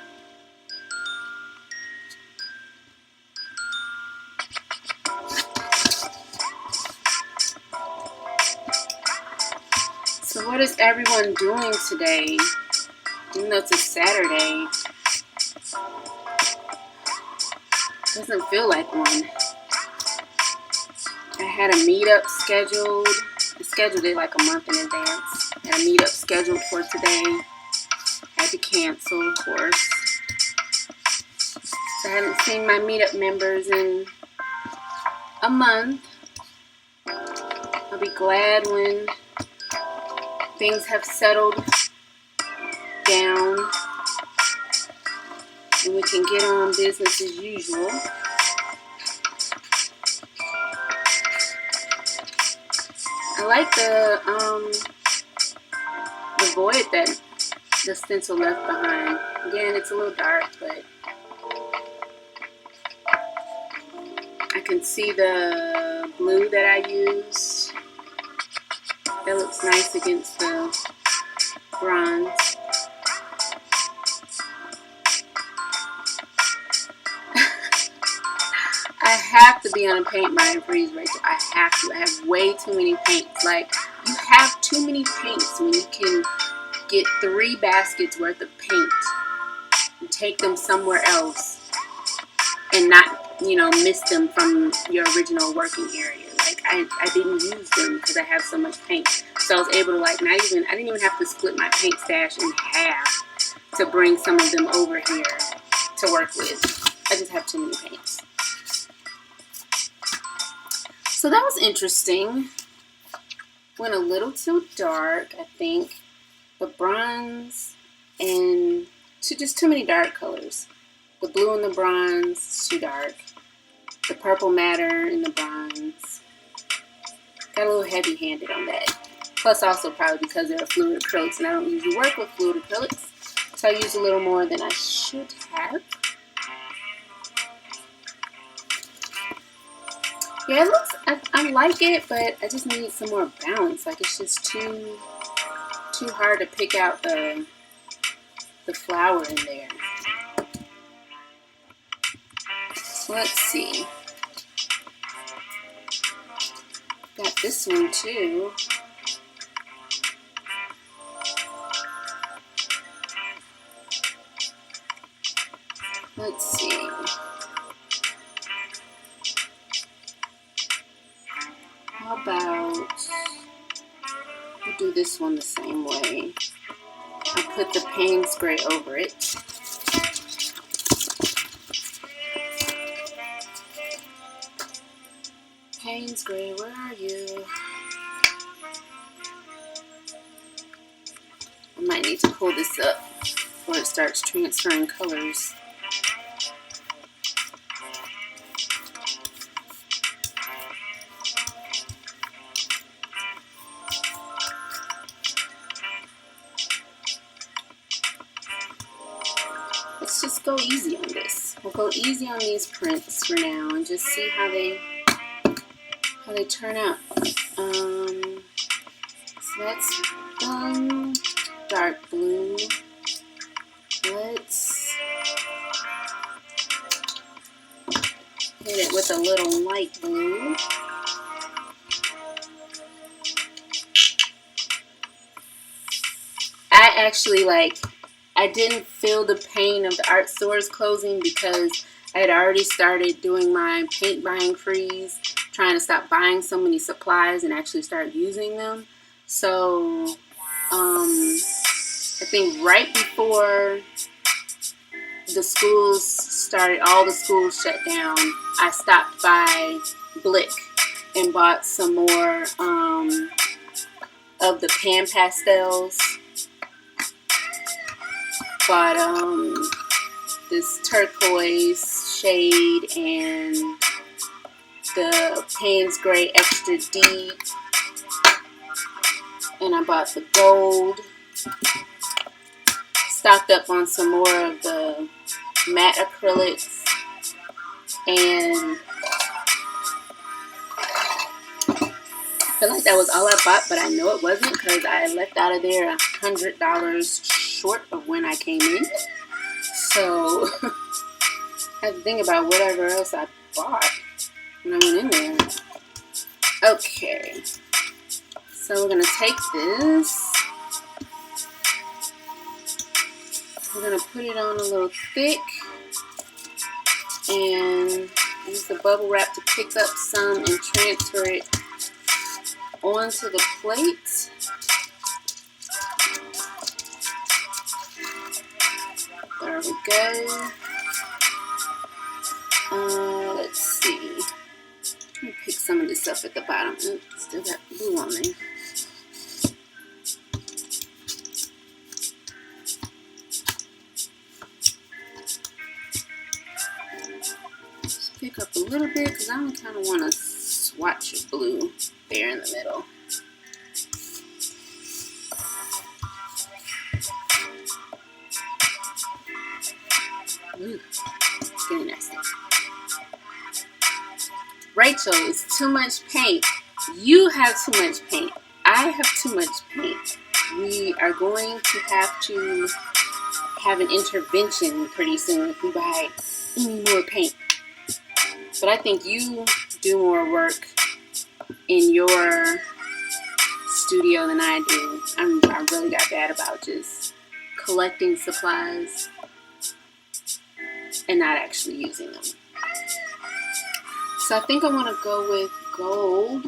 So what is everyone doing today? Even though it's a Saturday, doesn't feel like one. I had a meetup scheduled. I scheduled it like a month in advance. I had a meetup scheduled for today. Had to cancel, of course. So I haven't seen my meetup members in a month. I'll be glad when things have settled down and we can get on business as usual. I like the void that the stencil left behind. Again, it's a little dark, but I can see the blue that I used. That looks nice against the bronze. I have to be on a paint by and freeze, Rachel. I have to. I have way too many paints. Like, you have too many paints when you can get 3 baskets worth of paint and take them somewhere else and not, you know, miss them from your original working area. Like, I didn't use them because I have so much paint. So I was able to, like, I didn't even have to split my paint stash in half to bring some of them over here to work with. I just have too many paints. So that was interesting. Went a little too dark, I think. The bronze and just too many dark colors. The blue and the bronze, too dark. The purple matter in the bronze. Got a little heavy-handed on that. Plus also probably because they're fluid acrylics and I don't usually work with fluid acrylics. So I use a little more than I should have. Yeah, it looks, I like it, but I just need some more balance. Like, it's just too hard to pick out the flower in there. So let's see. Got this one too. Let's see. How about we'll do this one the same way. I'll put the paint spray over it. Paint spray, where are you? I might need to pull this up before it starts transferring colors. Let's just go easy on this. We'll go easy on these prints for now and just see how they turn out. So that's done. dark blue. Let's hit it with a little light blue. I actually I didn't feel the pain of the art stores closing because I had already started doing my paint buying freeze, trying to stop buying so many supplies and actually start using them. So I think right before the schools started, all the schools shut down, I stopped by Blick and bought some more of the pan pastels. Bought this turquoise shade and the Payne's Gray Extra Deep, and I bought the gold. Stocked up on some more of the matte acrylics, and I feel like that was all I bought, but I know it wasn't because I left out of there $100 short of when I came in. So I have to think about whatever else I bought when I went in there. Okay, so we're gonna take this. We're gonna put it on a little thick and use the bubble wrap to pick up some and transfer it onto the plate. There we go. Let's see. Let me pick some of this up at the bottom. Oops, still got blue on there. Just pick up a little bit because I kind of want to swatch of blue there in the middle. Ooh, it's getting nasty. Rachel, it's too much paint. You have too much paint. I have too much paint. We are going to have an intervention pretty soon if we buy any more paint. But I think you do more work in your studio than I do. I really got bad about just collecting supplies and not actually using them. So I think I want to go with gold.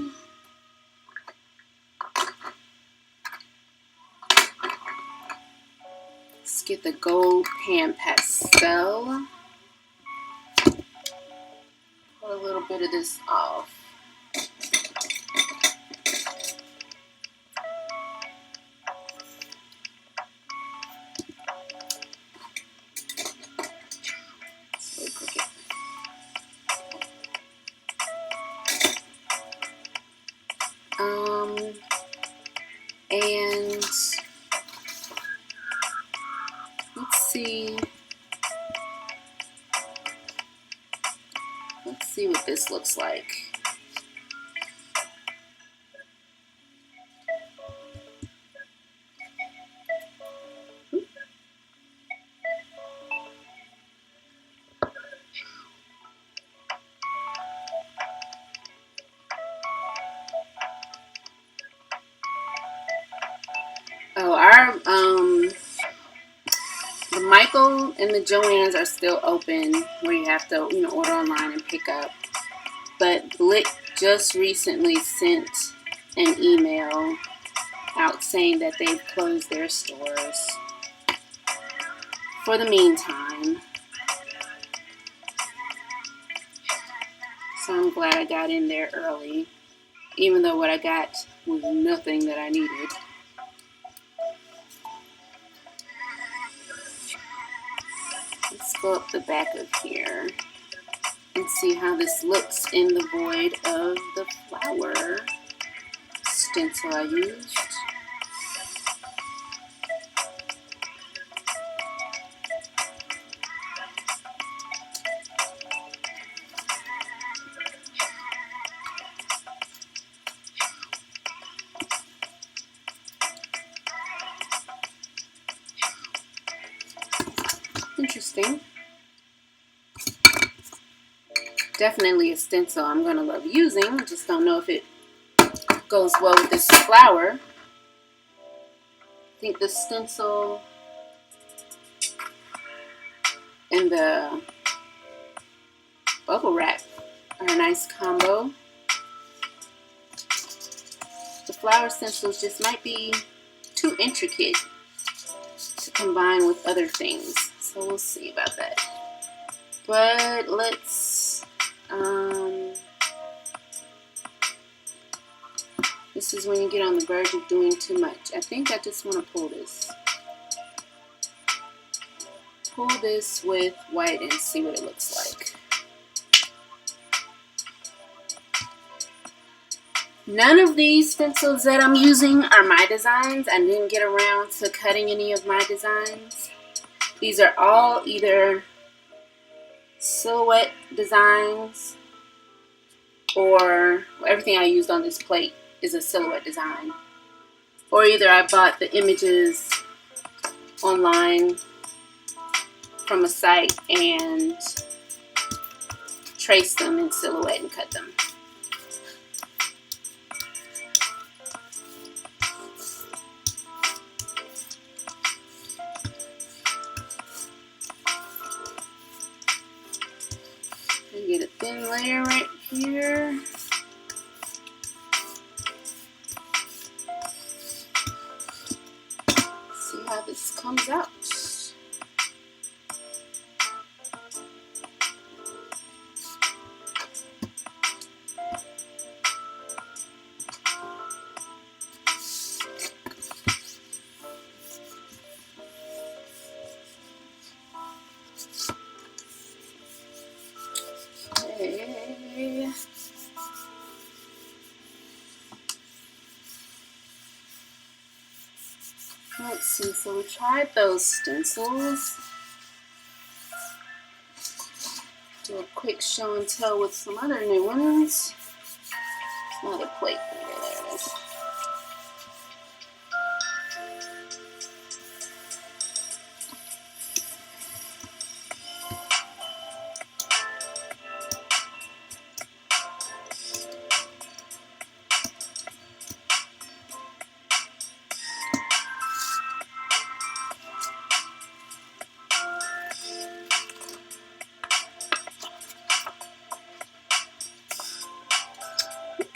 Let's get the gold pan pastel. Put a little bit of this off. And let's see what this looks like. Oh, the Michael and the Joann's are still open where you have to, order online and pick up. But Blick just recently sent an email out saying that they've closed their stores for the meantime. So I'm glad I got in there early, even though what I got was nothing that I needed. Let's go up the back of here and see how this looks in the void of the flower stencil I used. interesting. Definitely a stencil I'm going to love using. I just don't know if it goes well with this flower. I think the stencil and the bubble wrap are a nice combo. The flower stencils just might be too intricate to combine with other things, so we'll see about that. But let's this is when you get on the verge of doing too much. I think I just want to pull this with white and see what it looks like. None of these stencils that I'm using are my designs. I didn't get around to cutting any of my designs. These are all either silhouette designs, or everything I used on this plate is a silhouette design. Or either I bought the images online from a site and traced them in silhouette and cut them. Get a thin layer right here. See how this comes out. Let's see, so we tried those stencils. Do a quick show and tell with some other new ones. Another plate. There it is.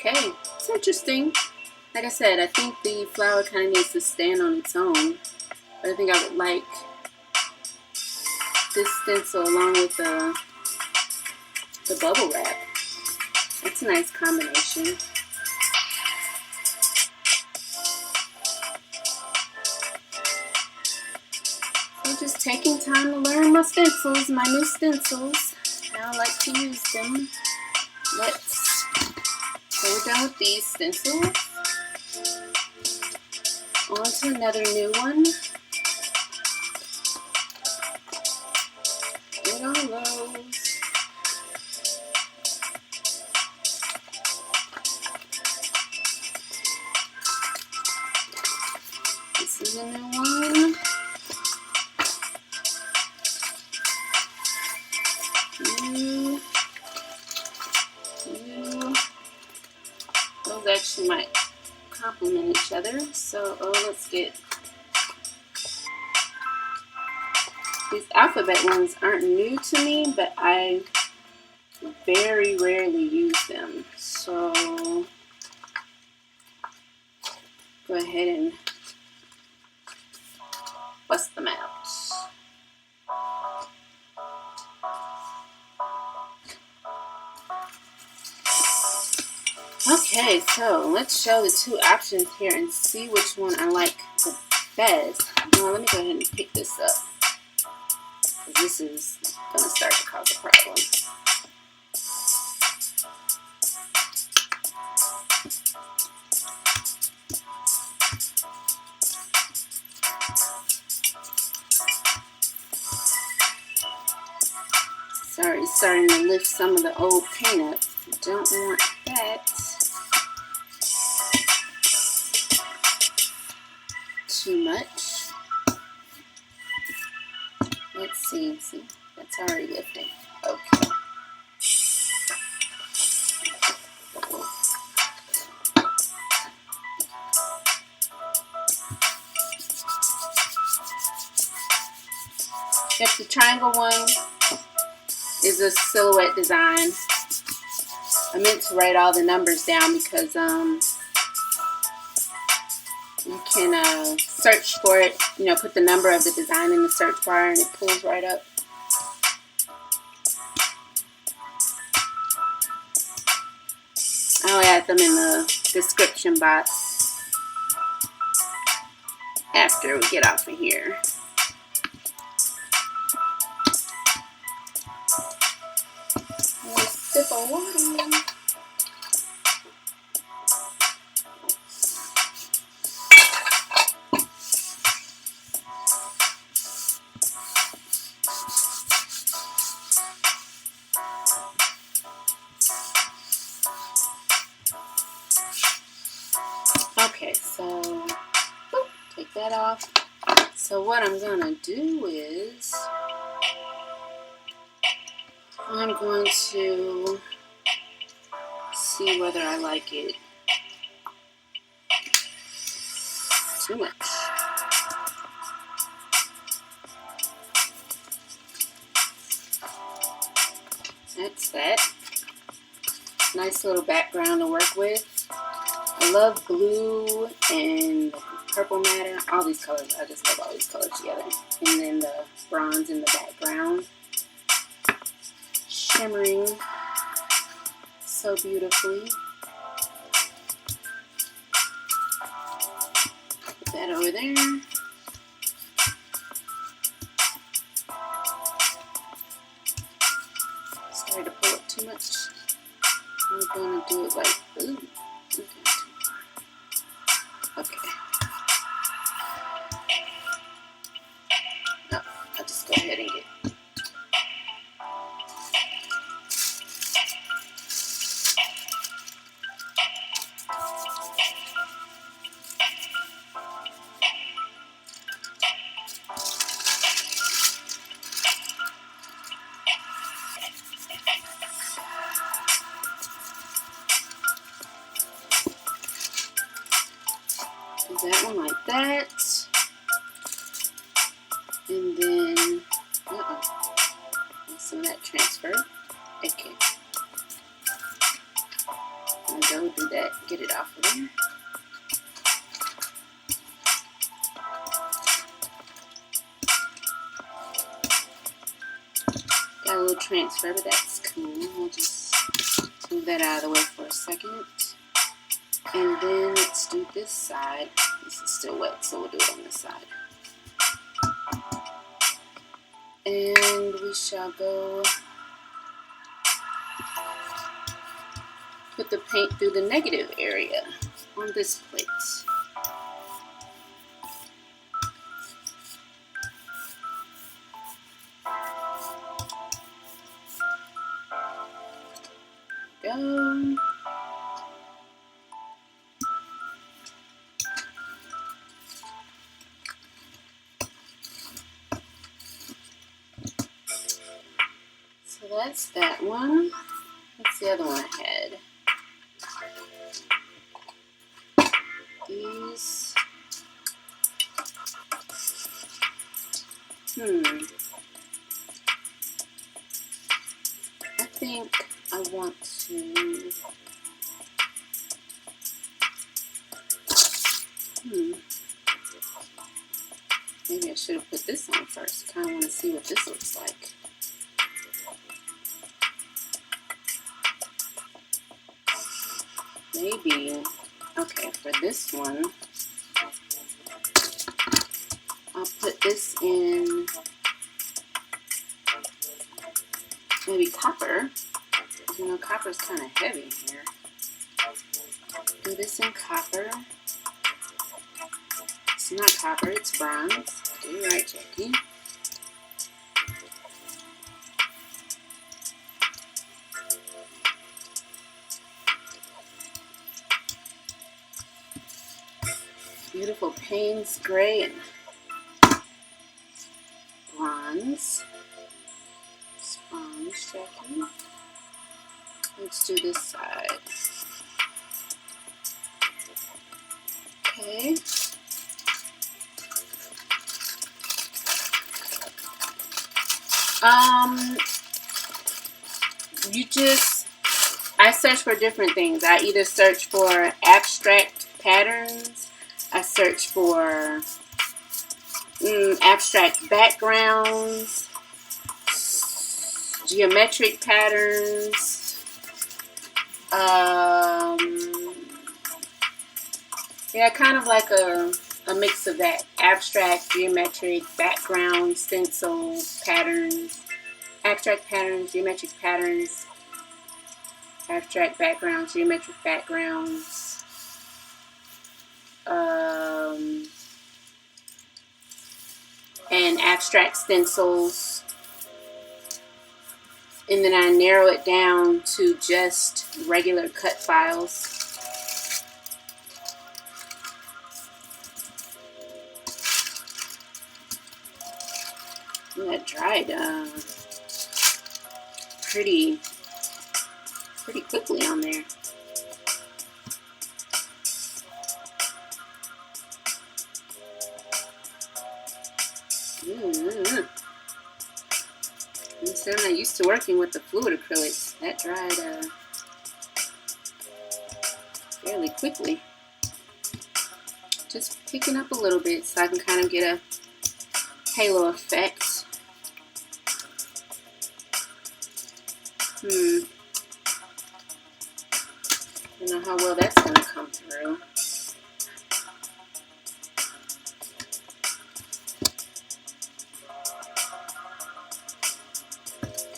Okay, it's interesting. Like I said, I think the flower kind of needs to stand on its own. But I think I would like this stencil along with the bubble wrap. That's a nice combination. So just taking time to learn my stencils, my new stencils, how I like to use them. So we're done with these stencils. On to another new one. Get all those. This is a new one. Those actually might complement each other. So let's get these alphabet ones. Aren't new to me, but I very rarely use them. So go ahead and bust them out. Okay, so let's show the two options here and see which one I like the best. Now, let me go ahead and pick this up, because this is going to start to cause a problem. Sorry, it's starting to lift some of the old paint up. Don't want that. Too much. Let's See, that's already lifting. Okay. If the triangle one is a silhouette design, I meant to write all the numbers down because you can search for it, you know, put the number of the design in the search bar and it pulls right up. I'll add them in the description box after we get off of here. Sip of water. Okay, so take that off. So what I'm gonna do is I'm going to see whether I like it too much. That's that. Nice little background to work with. I love blue and purple matter. All these colors. I just love all these colors together. And then the bronze in the background. Shimmering so beautifully. Put that over there. Sorry to pull up too much. I'm going to do it like, ooh, okay. No, I'll just go ahead and get that one like that, and then some of that transfer. Okay, I'm gonna go do that. Get it off of there. Got a little transfer, but that's cool. We'll just move that out of the way for a second. And then let's do this side. This is still wet, so we'll do it on this side. And we shall go put the paint through the negative area on this plate. Go. So that's that one. What's the other one I had? These. I think I want to. Maybe I should have put this on first. I kind of want to see what this looks like. Maybe, okay, for this one, I'll put this in maybe copper. You know, copper's kind of heavy here. Do this in copper. It's not copper, it's bronze. Do you right, Jackie? Beautiful Payne's gray and bronze. Second. Let's do this side. Okay. I search for different things. I either search for abstract patterns, I search for abstract backgrounds, geometric patterns, yeah, kind of like a mix of that. Abstract, geometric, background, stencil, patterns, abstract patterns, geometric patterns, abstract backgrounds, geometric backgrounds, and abstract stencils. And then I narrow it down to just regular cut files. And that dried pretty quickly on there. So I'm not used to working with the fluid acrylics. That dried fairly quickly. Just picking up a little bit so I can kind of get a halo effect. I don't know how well that's going to come through.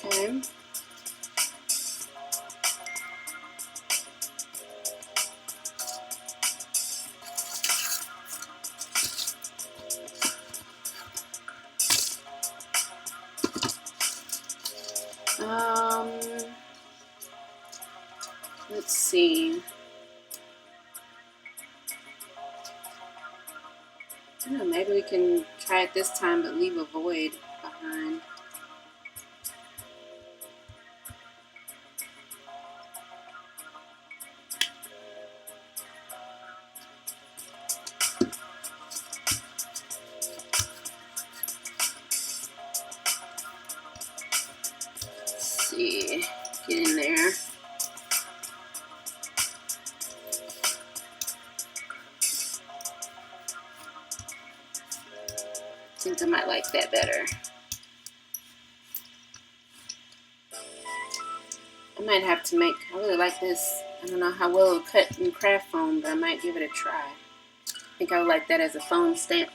Okay. Let's see. I don't know, maybe we can try it this time but leave a void behind. Let's see, get in there. I think I might like that better. I might have to make, I really like this. I don't know how well it'll cut in craft foam, but I might give it a try. I think I would like that as a foam stamp.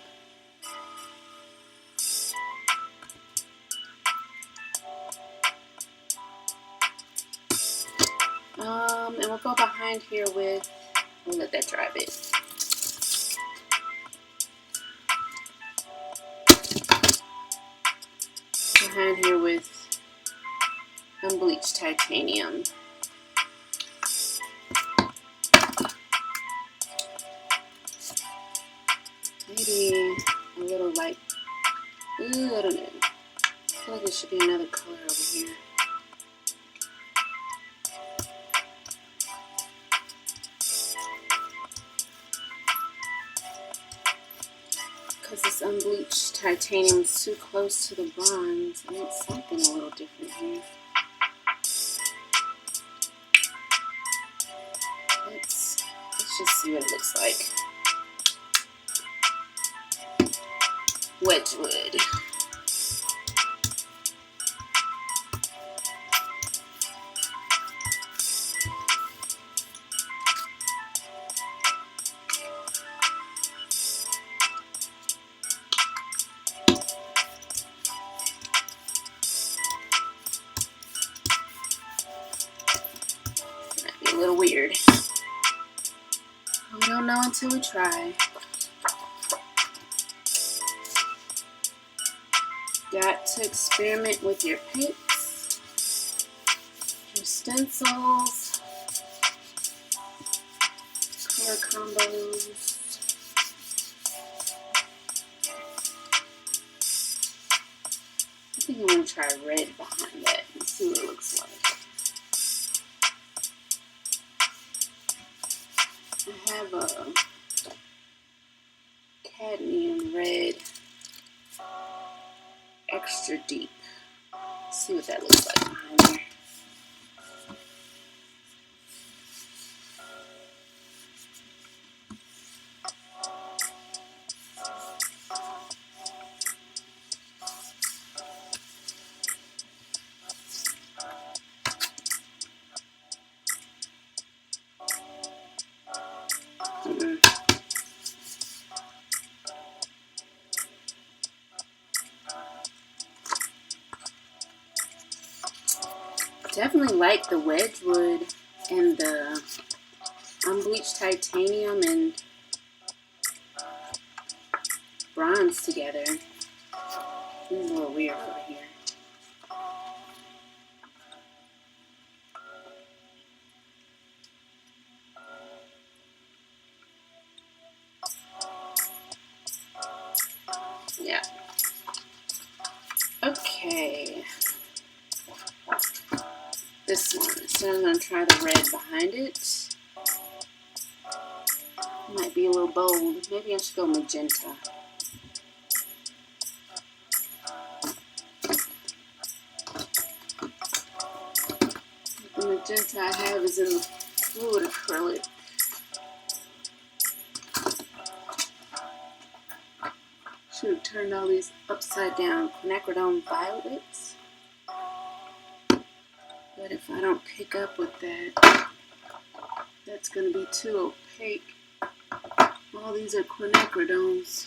And we'll go behind here with, we'll let that dry a bit. Behind here with unbleached titanium. Maybe a little light. Ooh, I don't know. I feel like there should be another color over here. Because this unbleached titanium is too close to the bronze. I need something a little different here. Let's just see what it looks like. Wedgwood. Might be a little weird. We don't know until we try. Got to experiment with your paints, your stencils, color combos. think I'm going to try red behind that and see what it looks like. I have a cadmium red extra deep. Let's see what that looks like behind there. Definitely like the Wedgwood and the unbleached titanium and bronze together. This is a little weird over here. Yeah. Okay. This one. So I'm going to try the red behind it. Might be a little bold. Maybe I should go magenta. The magenta I have is in the fluid acrylic. Should have turned all these upside down quinacridone violets. But if I don't pick up with that, that's going to be too opaque. All these are quinacridones.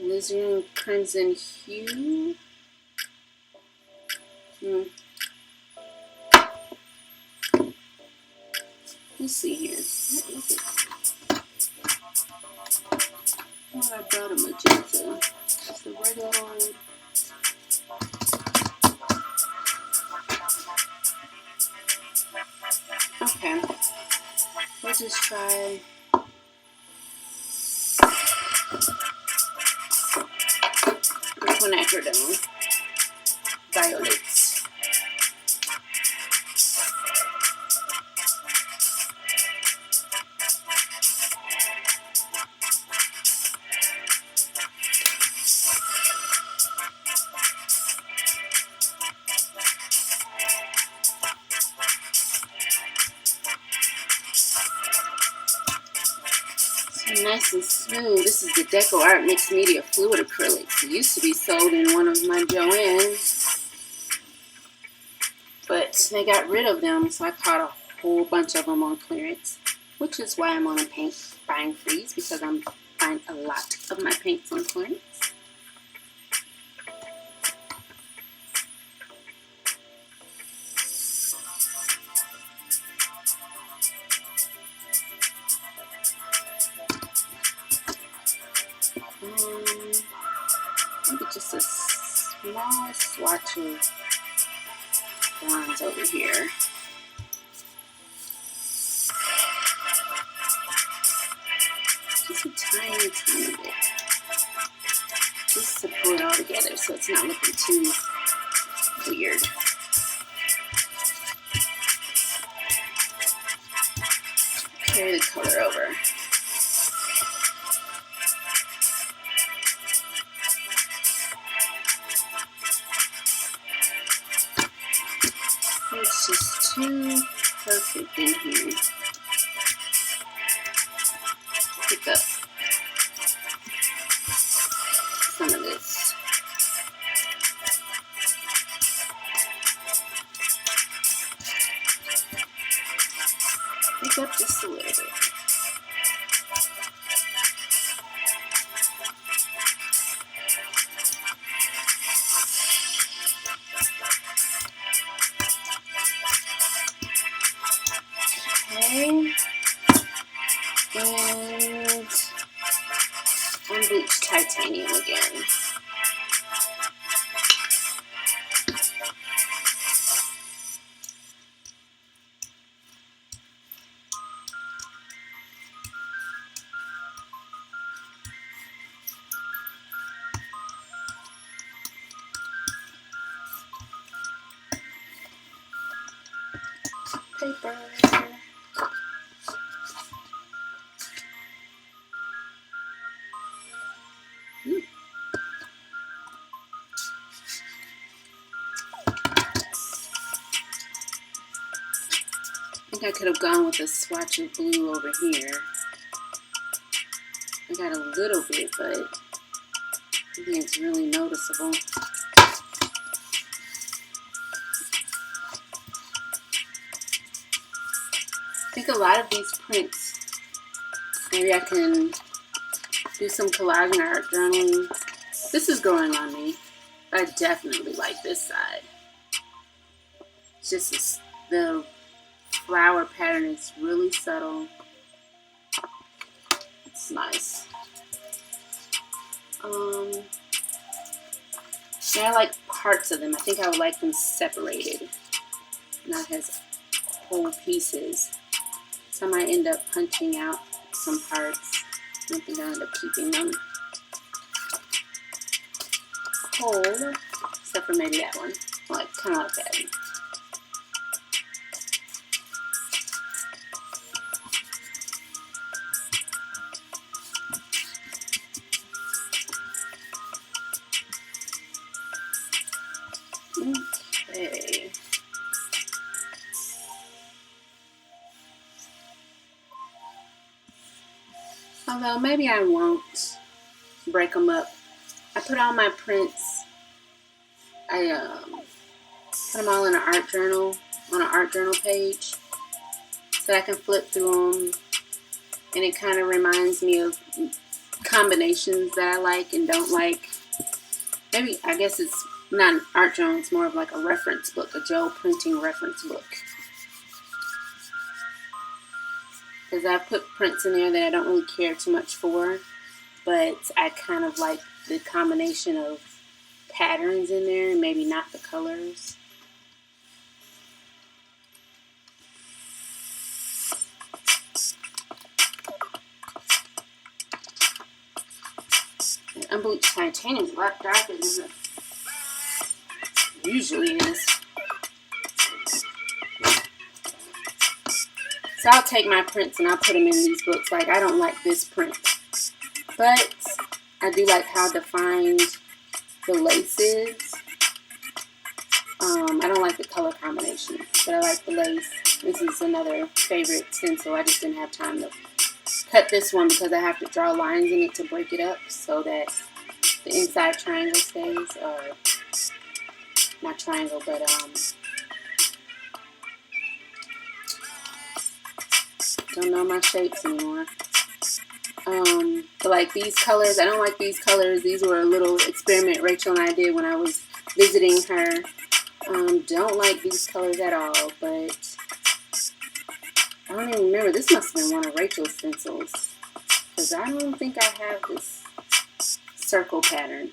Alizarin Crimson Hue. Let's see here. What is it? Oh, I brought a magenta. It's the regular one. Okay. We'll just try the quinacridone violets. Nice and smooth. This is the Deco Art Mixed Media Fluid Acrylics. It used to be sold in one of my Joann's, but they got rid of them, so I caught a whole bunch of them on clearance, which is why I'm on a paint buying freeze, because I'm buying a lot of my paints on clearance. Maybe just a small swatch of bronze over here. Just a tiny, tiny bit. Just to pull it all together so it's not looking too weird. Carry the color over. It's just too perfect in here. Pick up some of this. Pick up just a little bit. paper. I think I could have gone with a swatch of blue over here. I got a little bit, but I think it's really noticeable. I think a lot of these prints, maybe I can do some collage and art journaling. This is growing on me. I definitely like this side. It's just the flower pattern is really subtle. It's nice. Yeah, I like parts of them. I think I would like them separated, not as whole pieces. So I might end up punching out some parts. I don't think I'll end up keeping them whole, except for maybe that one. Like, kind of like that. Okay. Although maybe I won't break them up. I put all my prints, I put them all in an art journal, on an art journal page, so I can flip through them, and it kind of reminds me of combinations that I like and don't like. Maybe, I guess it's not an art journal, it's more of like a reference book, a gel printing reference book. Because I've put prints in there that I don't really care too much for, but I kind of like the combination of patterns in there and maybe not the colors. And unbleached titanium is a lot darker than it usually is. So I'll take my prints and I'll put them in these books. Like, I don't like this print, but I do like how defined the lace is. I don't like the color combination, but I like the lace. This is another favorite stencil. I just didn't have time to cut this one because I have to draw lines in it to break it up so that the inside triangle stays, or not triangle, but don't know my shapes anymore. But like these colors, I don't like these colors. These were a little experiment Rachel and I did when I was visiting her. Don't like these colors at all, but I don't even remember. This must have been one of Rachel's stencils, because I don't think I have this circle pattern,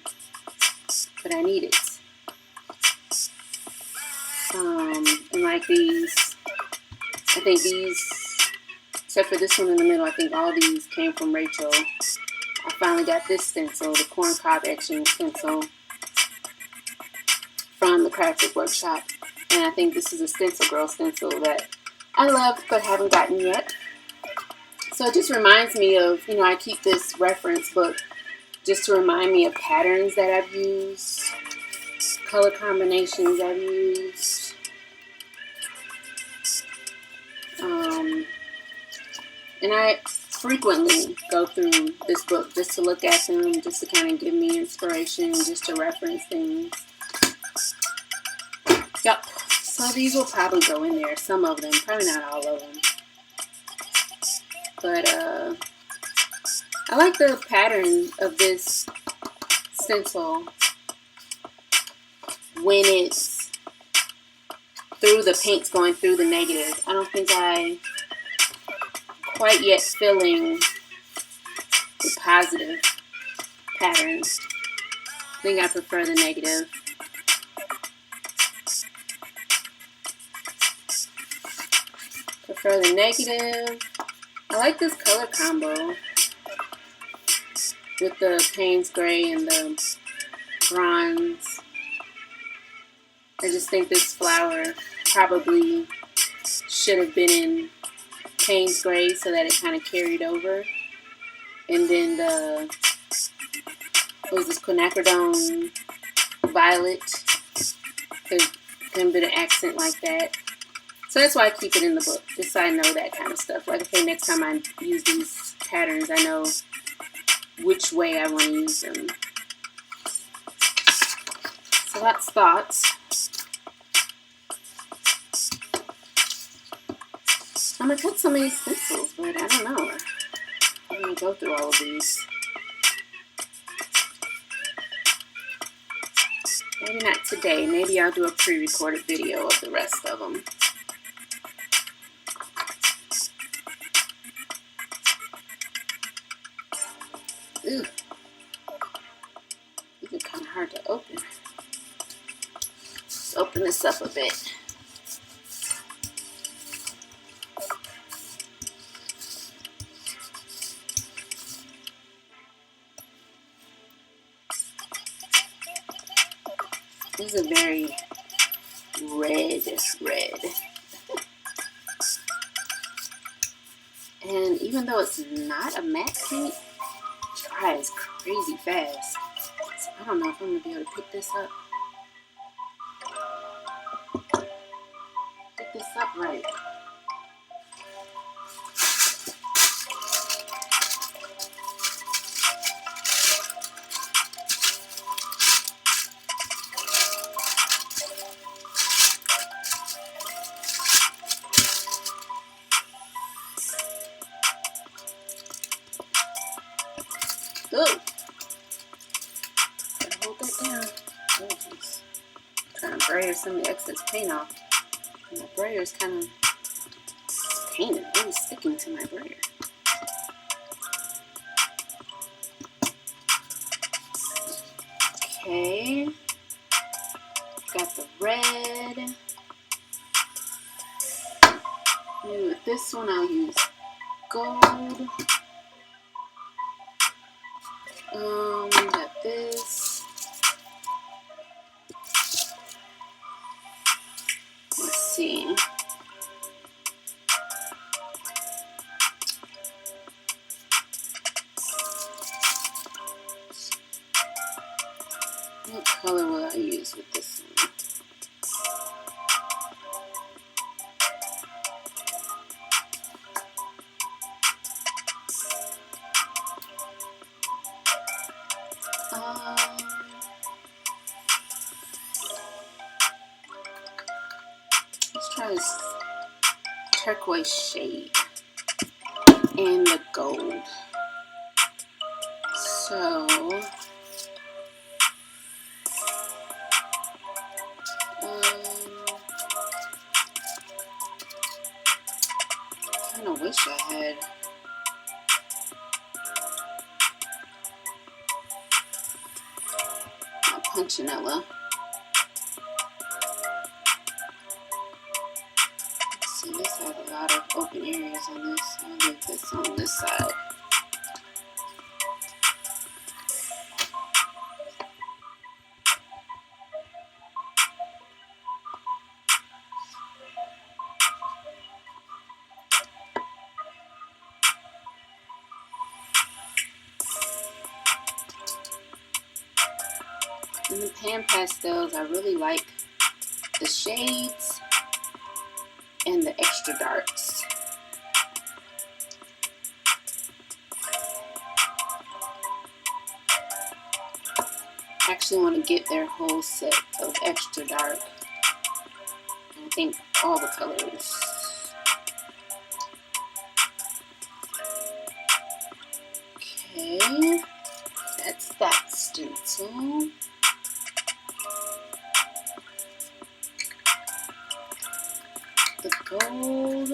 but I need it. And like these, I think these, except for this one in the middle, I think all these came from Rachel. I finally got this stencil, the corncob etching stencil, from the Crafted Workshop. And I think this is a Stencil Girl stencil that I love but haven't gotten yet. So it just reminds me of, you know, I keep this reference book just to remind me of patterns that I've used, color combinations I've used. And I frequently go through this book just to look at them, just to kind of give me inspiration, just to reference things. Yep, so these will probably go in there, some of them, probably not all of them. But I like the pattern of this stencil when it's through the paint's going through the negative. I don't think I quite yet feeling the positive patterns. I think I prefer the negative. Prefer the negative. I like this color combo with the Payne's Gray and the bronze. I just think this flower probably should have been in Payne's gray so that it kind of carried over. And then the, what was this, quinacridone violet. There's a bit of accent like that. So that's why I keep it in the book, just so I know that kind of stuff. Like, okay, next time I use these patterns, I know which way I want to use them. So that's thoughts. I'm going to cut some of these stencils, but I don't know. I'm going to go through all of these. Maybe not today. Maybe I'll do a pre-recorded video of the rest of them. Ooh. These are kind of hard to open. Let's open this up a bit. This is a very red. And even though it's not a matte paint, it dries crazy fast. So I don't know if I'm going to be able to pick this up. Pick this up right. Oh, gotta hold that down. Oh, jeez. Trying to brayer some of the excess paint off. And my brayer is kind of painted, really sticking to my brayer. Okay, got the red. Maybe with this one I'll use gold. Got this. Let's see. What color will I use with this one? Let's try this turquoise shade and the gold. So I kind of wish I had my punchinella. Let's see, this has a lot of open areas on this. I'll leave this on this side. In the pan pastels, I really like the shades and the extra darks. I actually want to get their whole set of extra dark. And I think all the colors. Okay, that's that stencil. The gold, I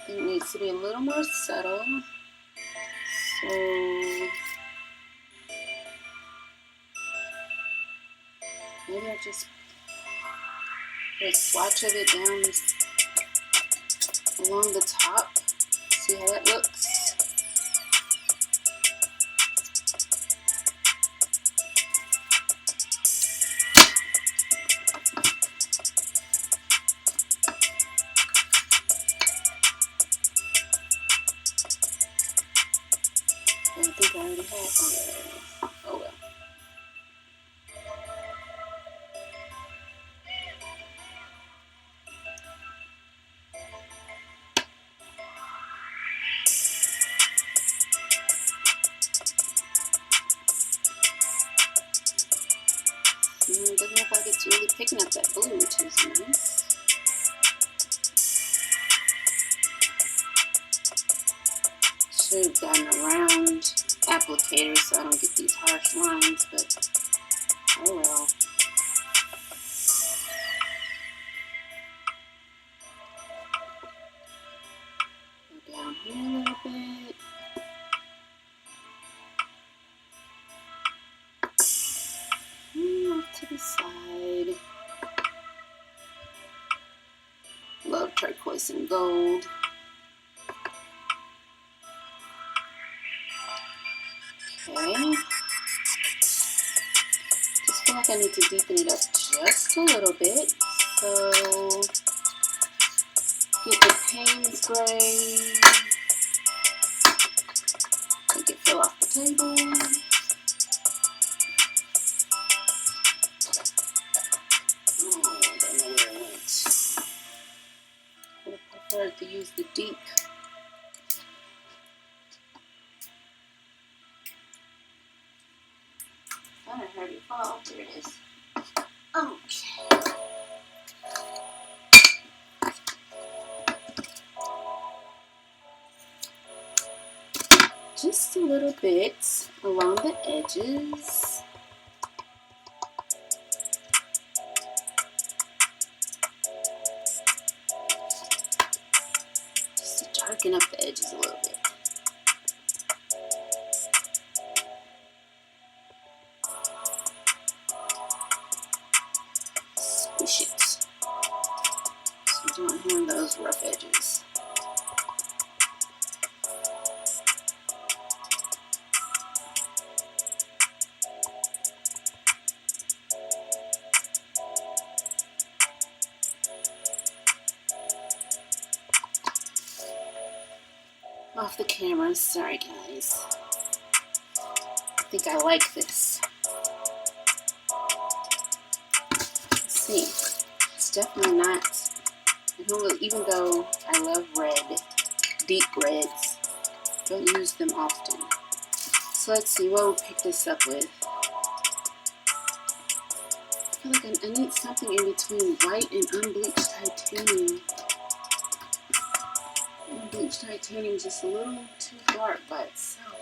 think it needs to be a little more subtle. So maybe I'll just put a swatch of it down along the top. See how that looks. I already had. Oh well. It doesn't look like it's really picking up that blue, which is nice. Should have gotten a round applicator so I don't get these harsh lines, but oh well. Go down here a little bit. Off to the side. Love turquoise and gold. Okay. Just feel like I need to deepen it up just a little bit. So get the Payne's gray. Make it fill off the table. Oh, I don't know where it went. I would have preferred to use the deep. I heard it fall. There it is. Okay. Just a little bit along the edges. Just to darken up the edges a little bit. Squish it. So you don't have those rough edges. Off the camera, sorry guys. I think I like this. Let's see. It's definitely not, I don't really, even though I love red, deep reds, don't use them often. So let's see what we'll pick this up with. I feel like I need something in between white and unbleached titanium. Unbleached titanium is just a little too dark by itself.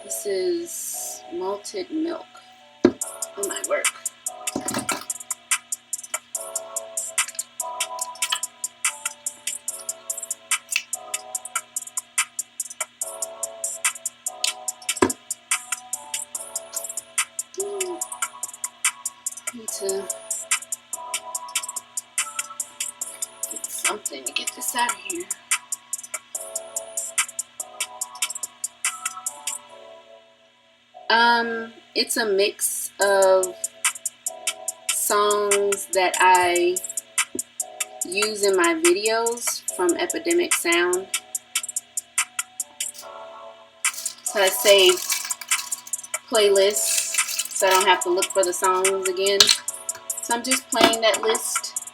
This is malted milk. It might work. Need to get something to get this out of here. It's a mix of songs that I use in my videos from Epidemic Sound. So I saved playlists so I don't have to look for the songs again. So I'm just playing that list.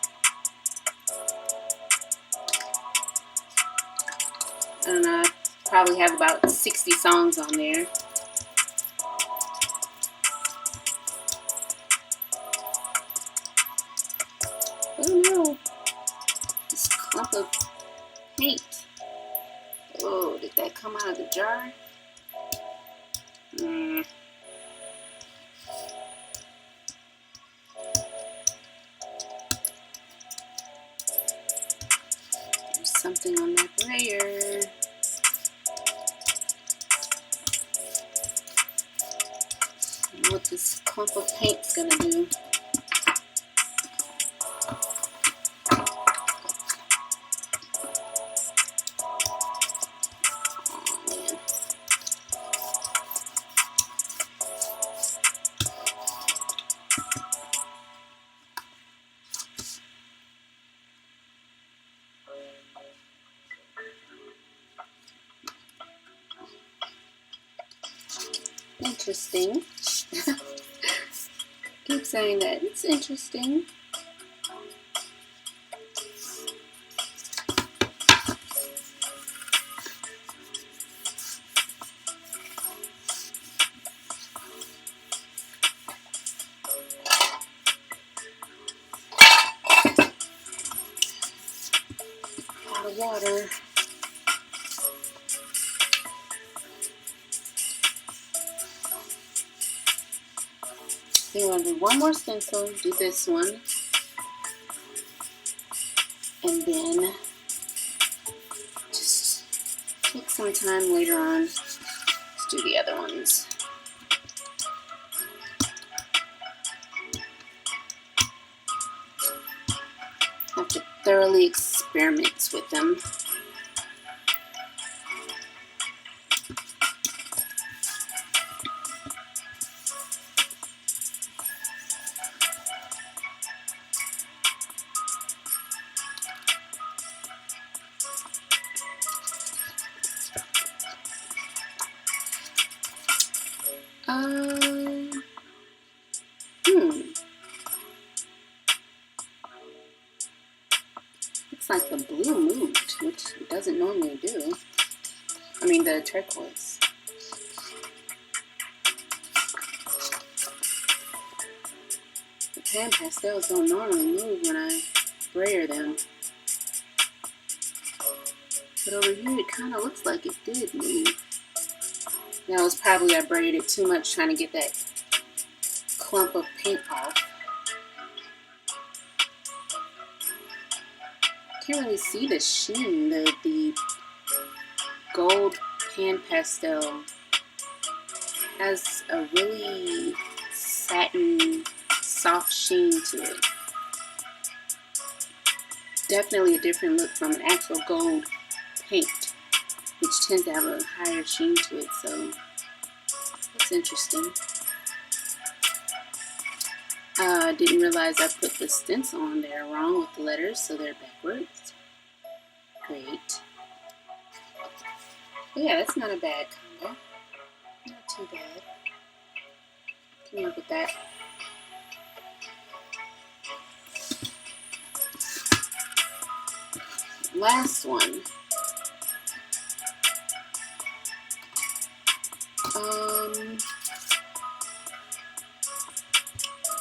I don't know, I probably have about 60 songs on there. Oh no, this clump of paint. Oh, did that come out of the jar? There's something on my brayer. I don't know what this clump of paint's gonna do. interesting. Keep saying that. It's interesting. Out of water. We're going to do one more stencil, do this one, and then just take some time later on to do the other ones. Have to thoroughly experiment with them. Looks like the blue moved, which it doesn't normally do. I mean the turquoise. The pan pastels don't normally move when I brayer them. But over here it kind of looks like it did move. That was probably I braided it too much trying to get that clump of paint off. Can't really see the sheen. The gold pan pastel has a really satin, soft sheen to it. Definitely a different look from an actual gold paint, which tends to have a higher sheen to it, so that's interesting. I didn't realize I put the stencil on there wrong with the letters, so they're backwards. Great. But yeah, that's not a bad combo. Not too bad. Came up with that. Last one.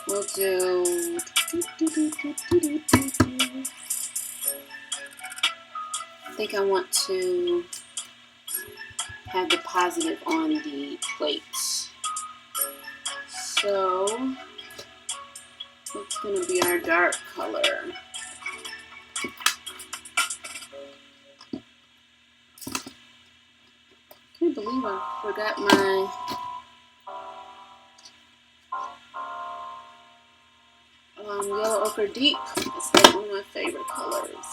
We'll do I think I want to have the positive on the plates. So it's going to be our dark color. Can't believe I forgot my yellow ochre deep. It's like one of my favorite colors.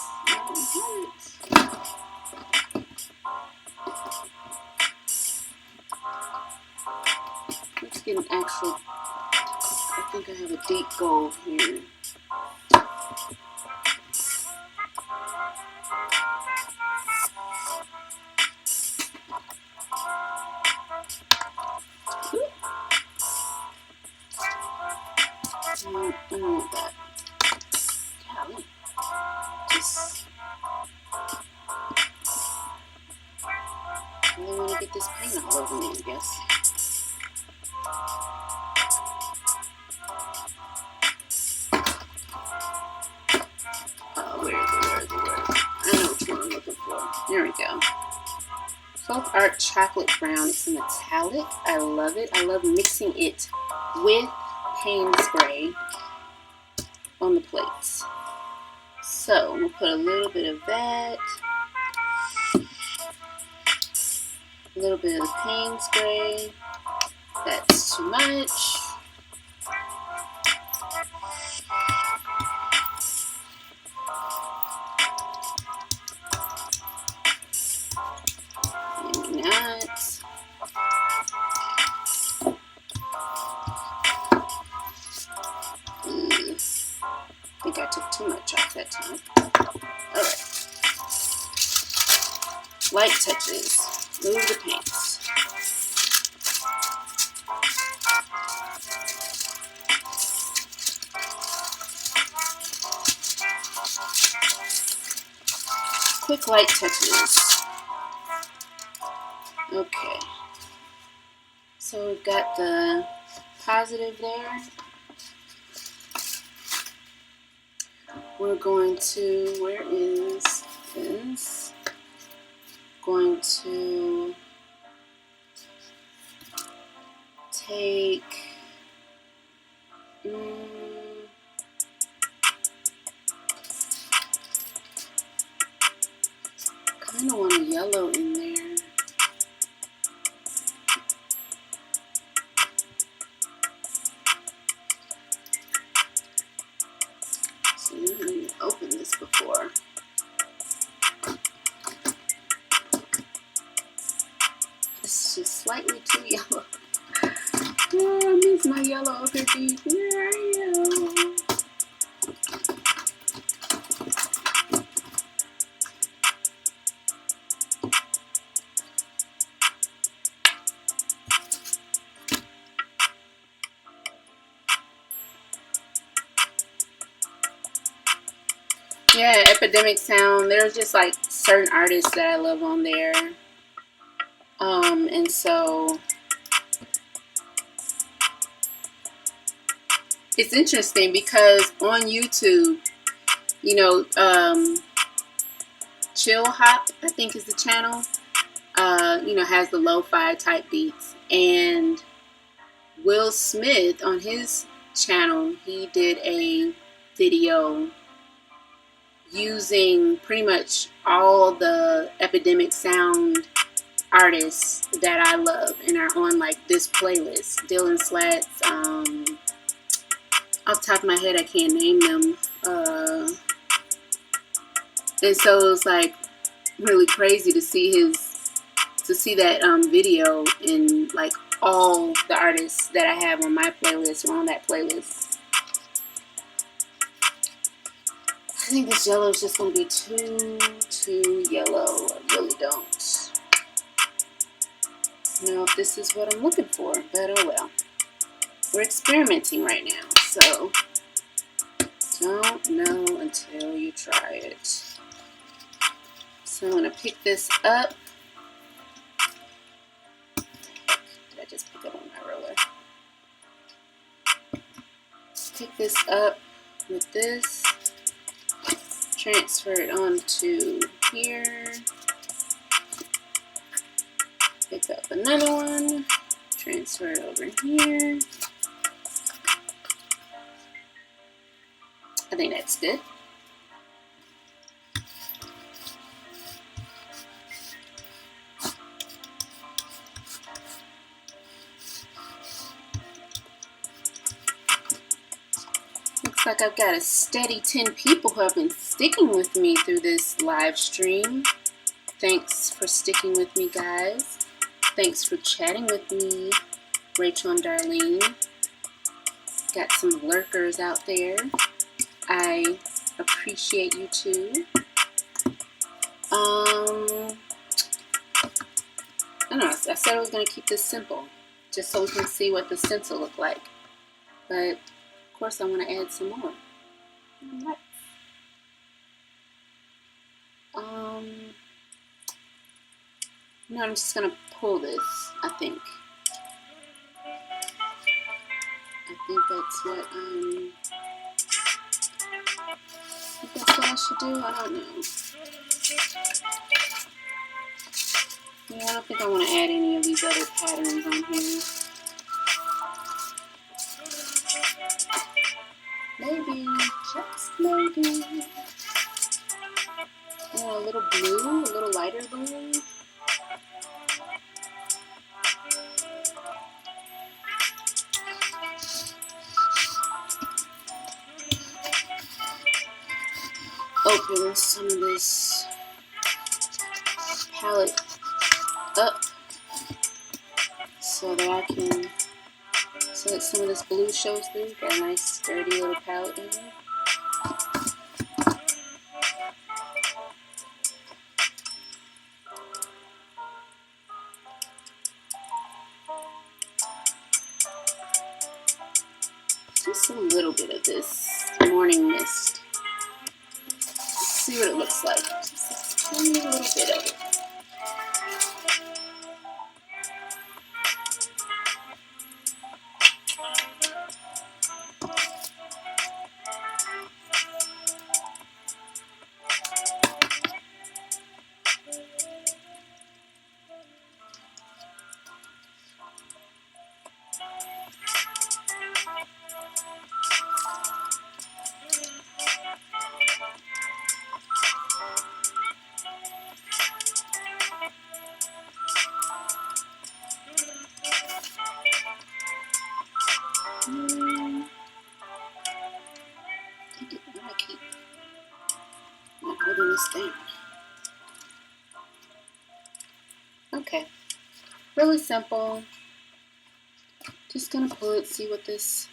Let's get an actual, I think I have a deep gold here. I don't want that. Golly. Just really want to get this paint all over me, I guess. Where is it? I know which one I'm looking for. There we go. Folk Art Chocolate Brown. It's a metallic. I love it. I love mixing it with paint spray on the plates. So we'll put a little bit of that, a little bit of the paint spray. That's too much. Maybe not. I think I took too much off that time. Alright. Light touches. Move the paints. quick light touches. Okay. So we've got the positive there. We're going to, where is this? Going to take, kind of want a yellow in there. So I didn't open this before. This is just slightly too yellow. Oh, I miss my yellow ochre bead. Where are you? Yeah, Epidemic Sound. There's just like certain artists that I love on there. And so it's interesting because on YouTube, you know, Chill Hop, I think is the channel, you know, has the lo-fi type beats. And Will Smith on his channel, he did a video using pretty much all the Epidemic Sound artists that I love and are on like this playlist. Dylan Slats, off the top of my head I can't name them, and so it was like really crazy to see that video, and like all the artists that I have on my playlist are on that playlist. I think this yellow is just going to be too yellow. I really don't know if this is what I'm looking for, but oh well. We're experimenting right now, so don't know until you try it. So I'm going to pick this up. What the heck did I just pick up on my roller? Pick this up with this. Transfer it onto here. Pick up another one. Transfer it over here. I think that's good. Looks like I've got a steady 10 people who have been sticking with me through this live stream. Thanks for sticking with me, guys. Thanks for chatting with me, Rachel and Darlene. Got some lurkers out there. I appreciate you too. I don't know, I said I was going to keep this simple, just so we can see what the stencil look like. But, of course, I want to add some more. Right. No, I'm just going to pull this, I think. I think that's what I should do. I don't know. Yeah, I don't think I want to add any of these other patterns on here. Maybe, just maybe. Oh, a little blue, a little lighter blue. Open some of this palette up so that some of this blue shows through. Got a nice sturdy little palette in here. Just a little bit of this morning mist. See what it looks like. Just Only a little bit of it. I keep not holding this down. Okay, really simple. Just gonna pull it, see what this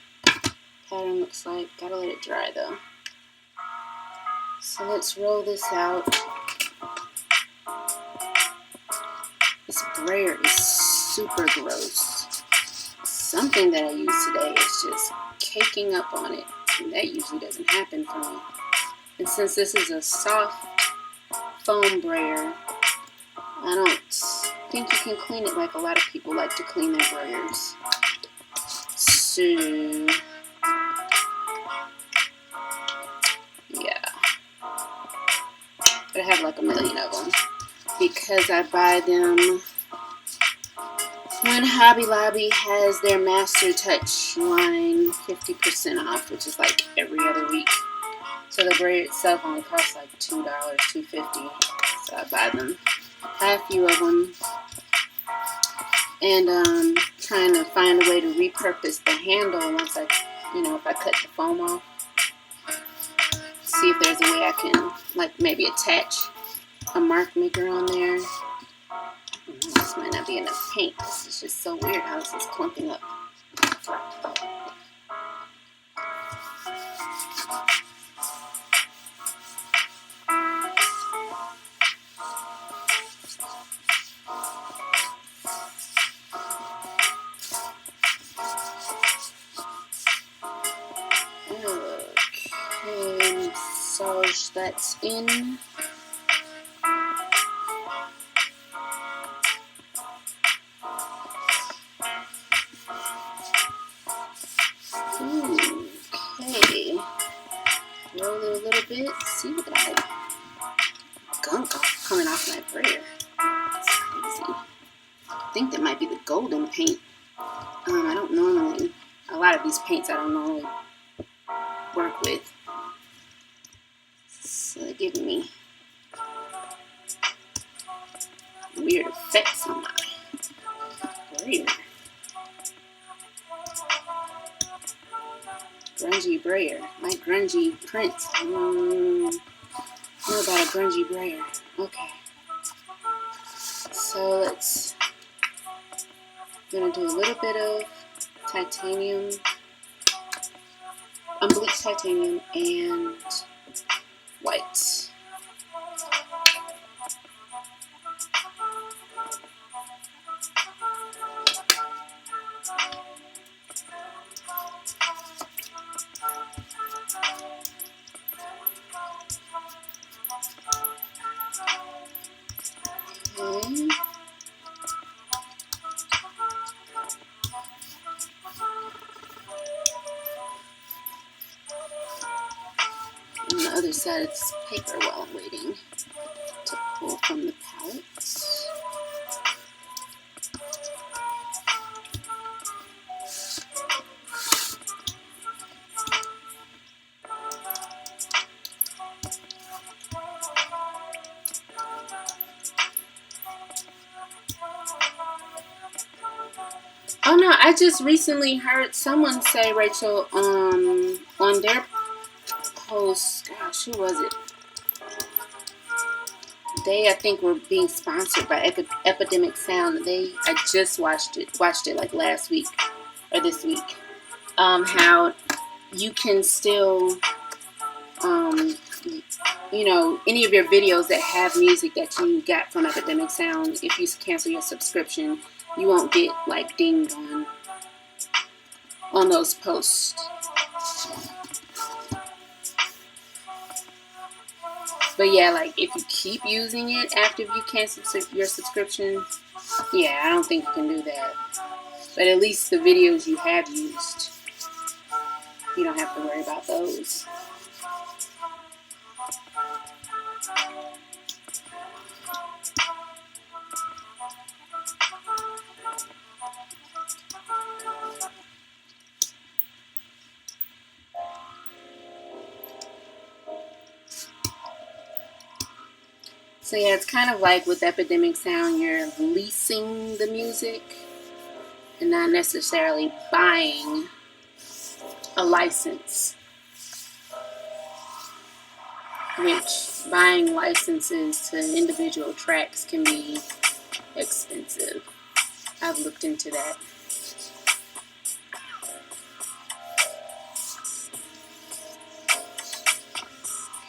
pattern looks like. Gotta let it dry though. So let's roll this out. This brayer is super gross. Something that I use today is just caking up on it, and that usually doesn't happen for me. And since this is a soft foam brayer, I don't think you can clean it like a lot of people like to clean their brayers. So, yeah. But I have like a million of them because I buy them when Hobby Lobby has their Master Touch line 50% off, which is like every other week. So the brayer itself only costs like $2, $2.50. So I buy them. I have a few of them. And trying to find a way to repurpose the handle once I, if I cut the foam off. See if there's a way I can, like, maybe attach a mark maker on there. This might not be enough paint. This is just so weird how this is clumping up. Okay, massage that's in. Okay, roll it a little bit. See what I gunk coming off my brayer. It's crazy. I think that might be the golden paint. I don't normally, a lot of these paints I don't normally work with. So they're giving me weird effects on my brayer. Grungy brayer. My grungy prints. I don't know about a grungy brayer. Okay. So I'm going to do a little bit of titanium, unbleached titanium, and white. Okay. On the other side of this paper while I'm waiting to pull from the palette. Oh no, I just recently heard someone say, Rachel, on their post, gosh, who was it? They, I think, were being sponsored by Epidemic Sound. I just watched it like last week or this week. How you can still, any of your videos that have music that you got from Epidemic Sound, if you cancel your subscription, you won't get like dinged on those posts. But yeah, like if you keep using it after you cancel your subscription, yeah, I don't think you can do that. But at least the videos you have used, you don't have to worry about those. So yeah, it's kind of like with Epidemic Sound, you're leasing the music and not necessarily buying a license. Which buying licenses to individual tracks can be expensive. I've looked into that.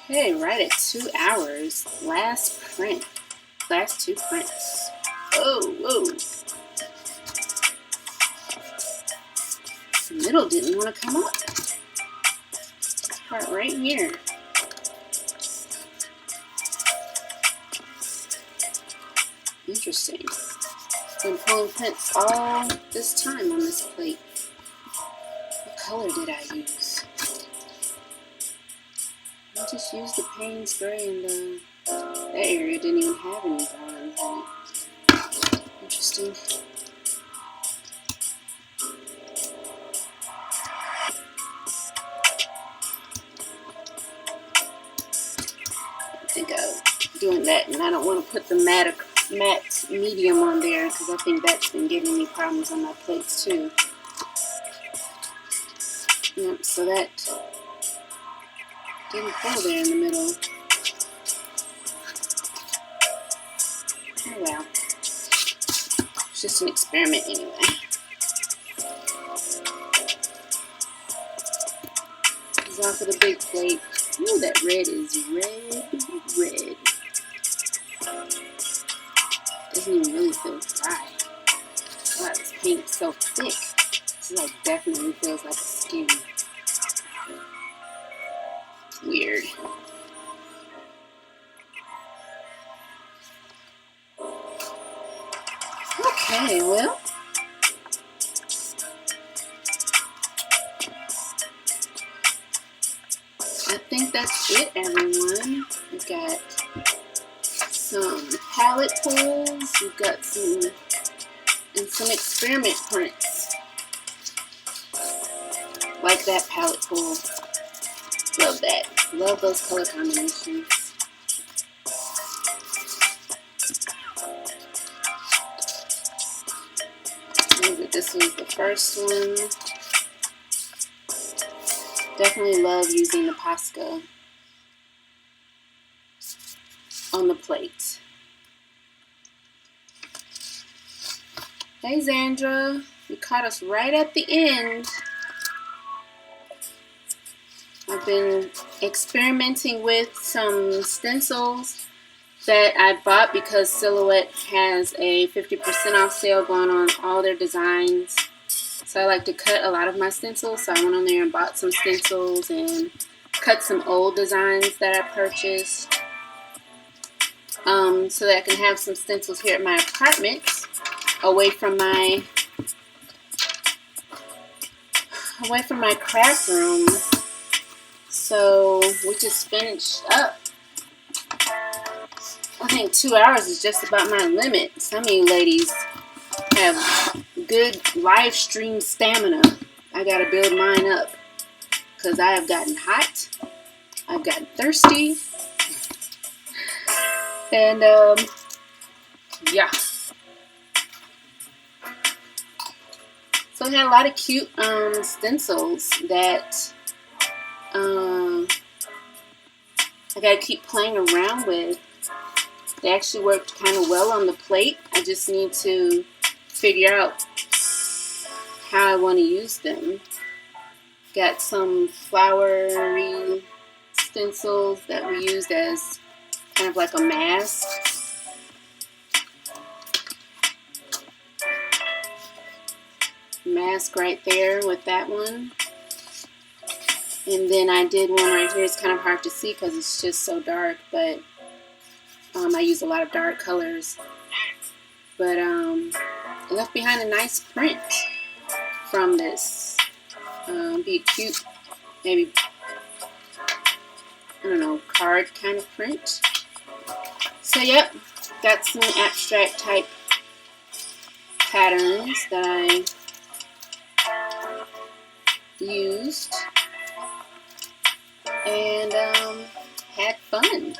Okay, right at 2 hours. Last print. Last 2 prints. Oh, whoa. The middle didn't want to come up. This part right here. Interesting. Been pulling prints all this time on this plate. What color did I use? I just used the Payne's Gray, and that area didn't even have any drawings on it. Interesting. I think I'm doing that, and I don't want to put the matte medium on there because I think that's been giving me problems on my plates too. Yep, so that didn't pull there in the middle. Oh well. It's just an experiment anyway. This is off of the big plate. Ooh, that red is red. Doesn't even really feel dry. Wow, this paint is so thick. This like definitely feels like a skin. Weird. Okay, well. I think that's it, everyone. We've got some palette pulls. We've got some experiment prints. Like that palette pull. Love that. Love those color combinations. This was the first one. Definitely love using the Posca on the plate. Hey Zandra, you caught us right at the end. I've been experimenting with some stencils that I bought because Silhouette has a 50% off sale going on all their designs. So I like to cut a lot of my stencils. So I went on there and bought some stencils and cut some old designs that I purchased. So that I can have some stencils here at my apartment away from my craft room. So we just finished up. I think 2 hours is just about my limit. Some of you ladies have good live stream stamina. I gotta build mine up because I have gotten hot. I've gotten thirsty. And yeah. So I had a lot of cute stencils that I gotta keep playing around with. They actually worked kind of well on the plate. I just need to figure out how I want to use them. Got some flowery stencils that we used as kind of like a mask. Mask right there with that one. And then I did one right here. It's kind of hard to see because it's just so dark, but I use a lot of dark colors. But I left behind a nice print from this. Be a cute, maybe, I don't know, card kind of print. So yep, got some abstract type patterns that I used and had fun.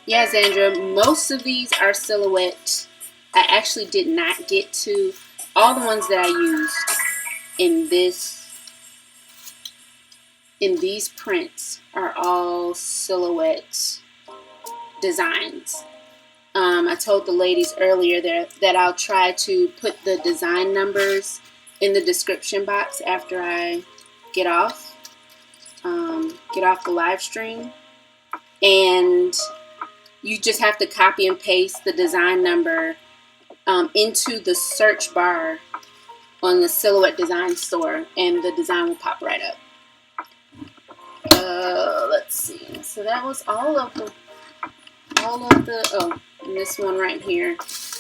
Yeah, Zandra, most of these are silhouette. I actually did not get to all the ones that I used in these prints are all silhouette designs. I told the ladies earlier that I'll try to put the design numbers in the description box after I get off the live stream, and you just have to copy and paste the design number into the search bar on the Silhouette Design store, and the design will pop right up. Let's see. So that was all of the. Oh, and this one right here.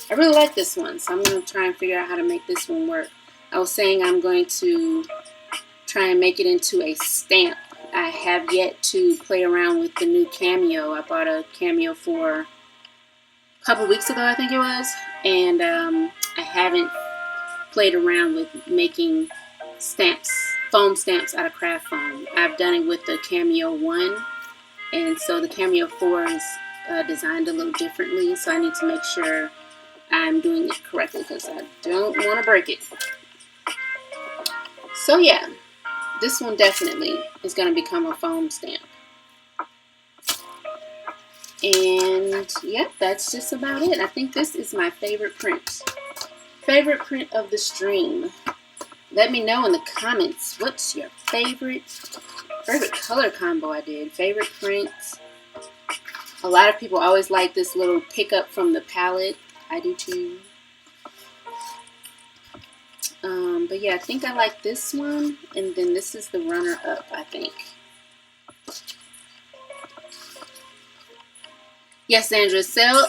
I really like this one, so I'm going to try and figure out how to make this one work. I was saying I'm going to try and make it into a stamp. I have yet to play around with the new Cameo. I bought a Cameo for a couple weeks ago, I think it was, and I haven't played around with making stamps, foam stamps out of craft foam. I've done it with the Cameo 1, and so the Cameo 4 is designed a little differently, so I need to make sure I'm doing it correctly because I don't want to break it. So yeah, this one definitely is going to become a foam stamp. And yep, that's just about it. I think this is my favorite print. Favorite print of the stream. Let me know in the comments, what's your favorite color combo I did. Favorite print. A lot of people always like this little pickup from the palette. I do too. But yeah, I think I like this one. And then this is the runner-up, I think. Yes, Sandra, sale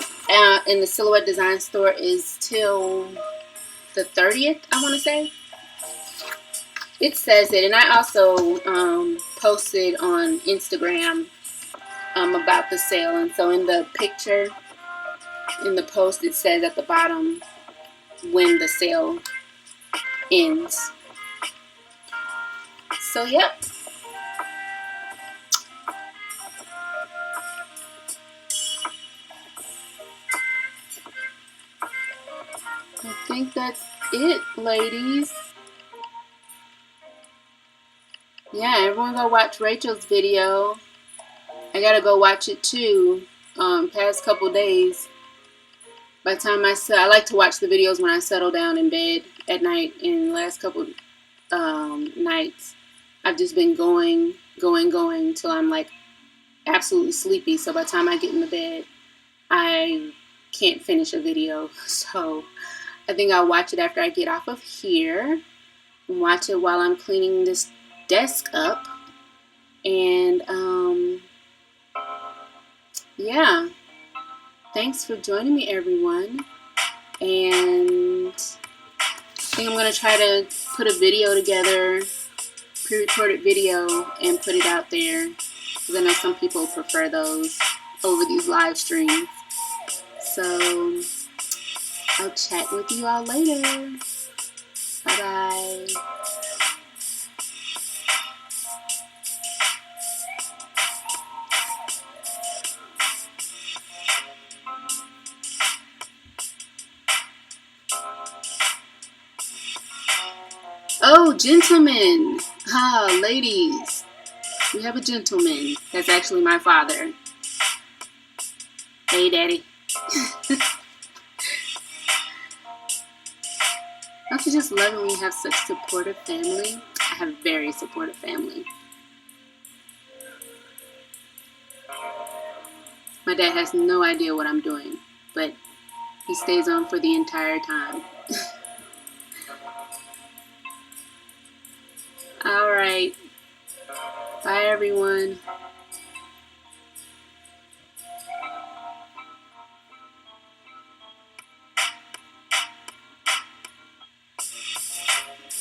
in the Silhouette Design store is till the 30th, I want to say. It says it. And I also posted on Instagram about the sale. And so in the picture, in the post, it says at the bottom when the sale ends. So, yep. I think that's it, ladies. Yeah, everyone go watch Rachel's video. I gotta go watch it too. Past couple days. By the time I like to watch the videos when I settle down in bed at night. And the last couple nights, I've just been going till I'm like absolutely sleepy. So by the time I get in the bed, I can't finish a video. So I think I'll watch it after I get off of here. And watch it while I'm cleaning this desk up. And yeah, thanks for joining me, everyone. And I think I'm going to try to put a video together, pre-recorded video, and put it out there. Because I know some people prefer those over these live streams. So I'll chat with you all later. Bye-bye. Oh, gentlemen. Ah, ladies. We have a gentleman. That's actually my father. Hey, Daddy. Don't you just love it when you have such supportive family? I have a very supportive family. My dad has no idea what I'm doing, but he stays on for the entire time. All right. Bye, everyone.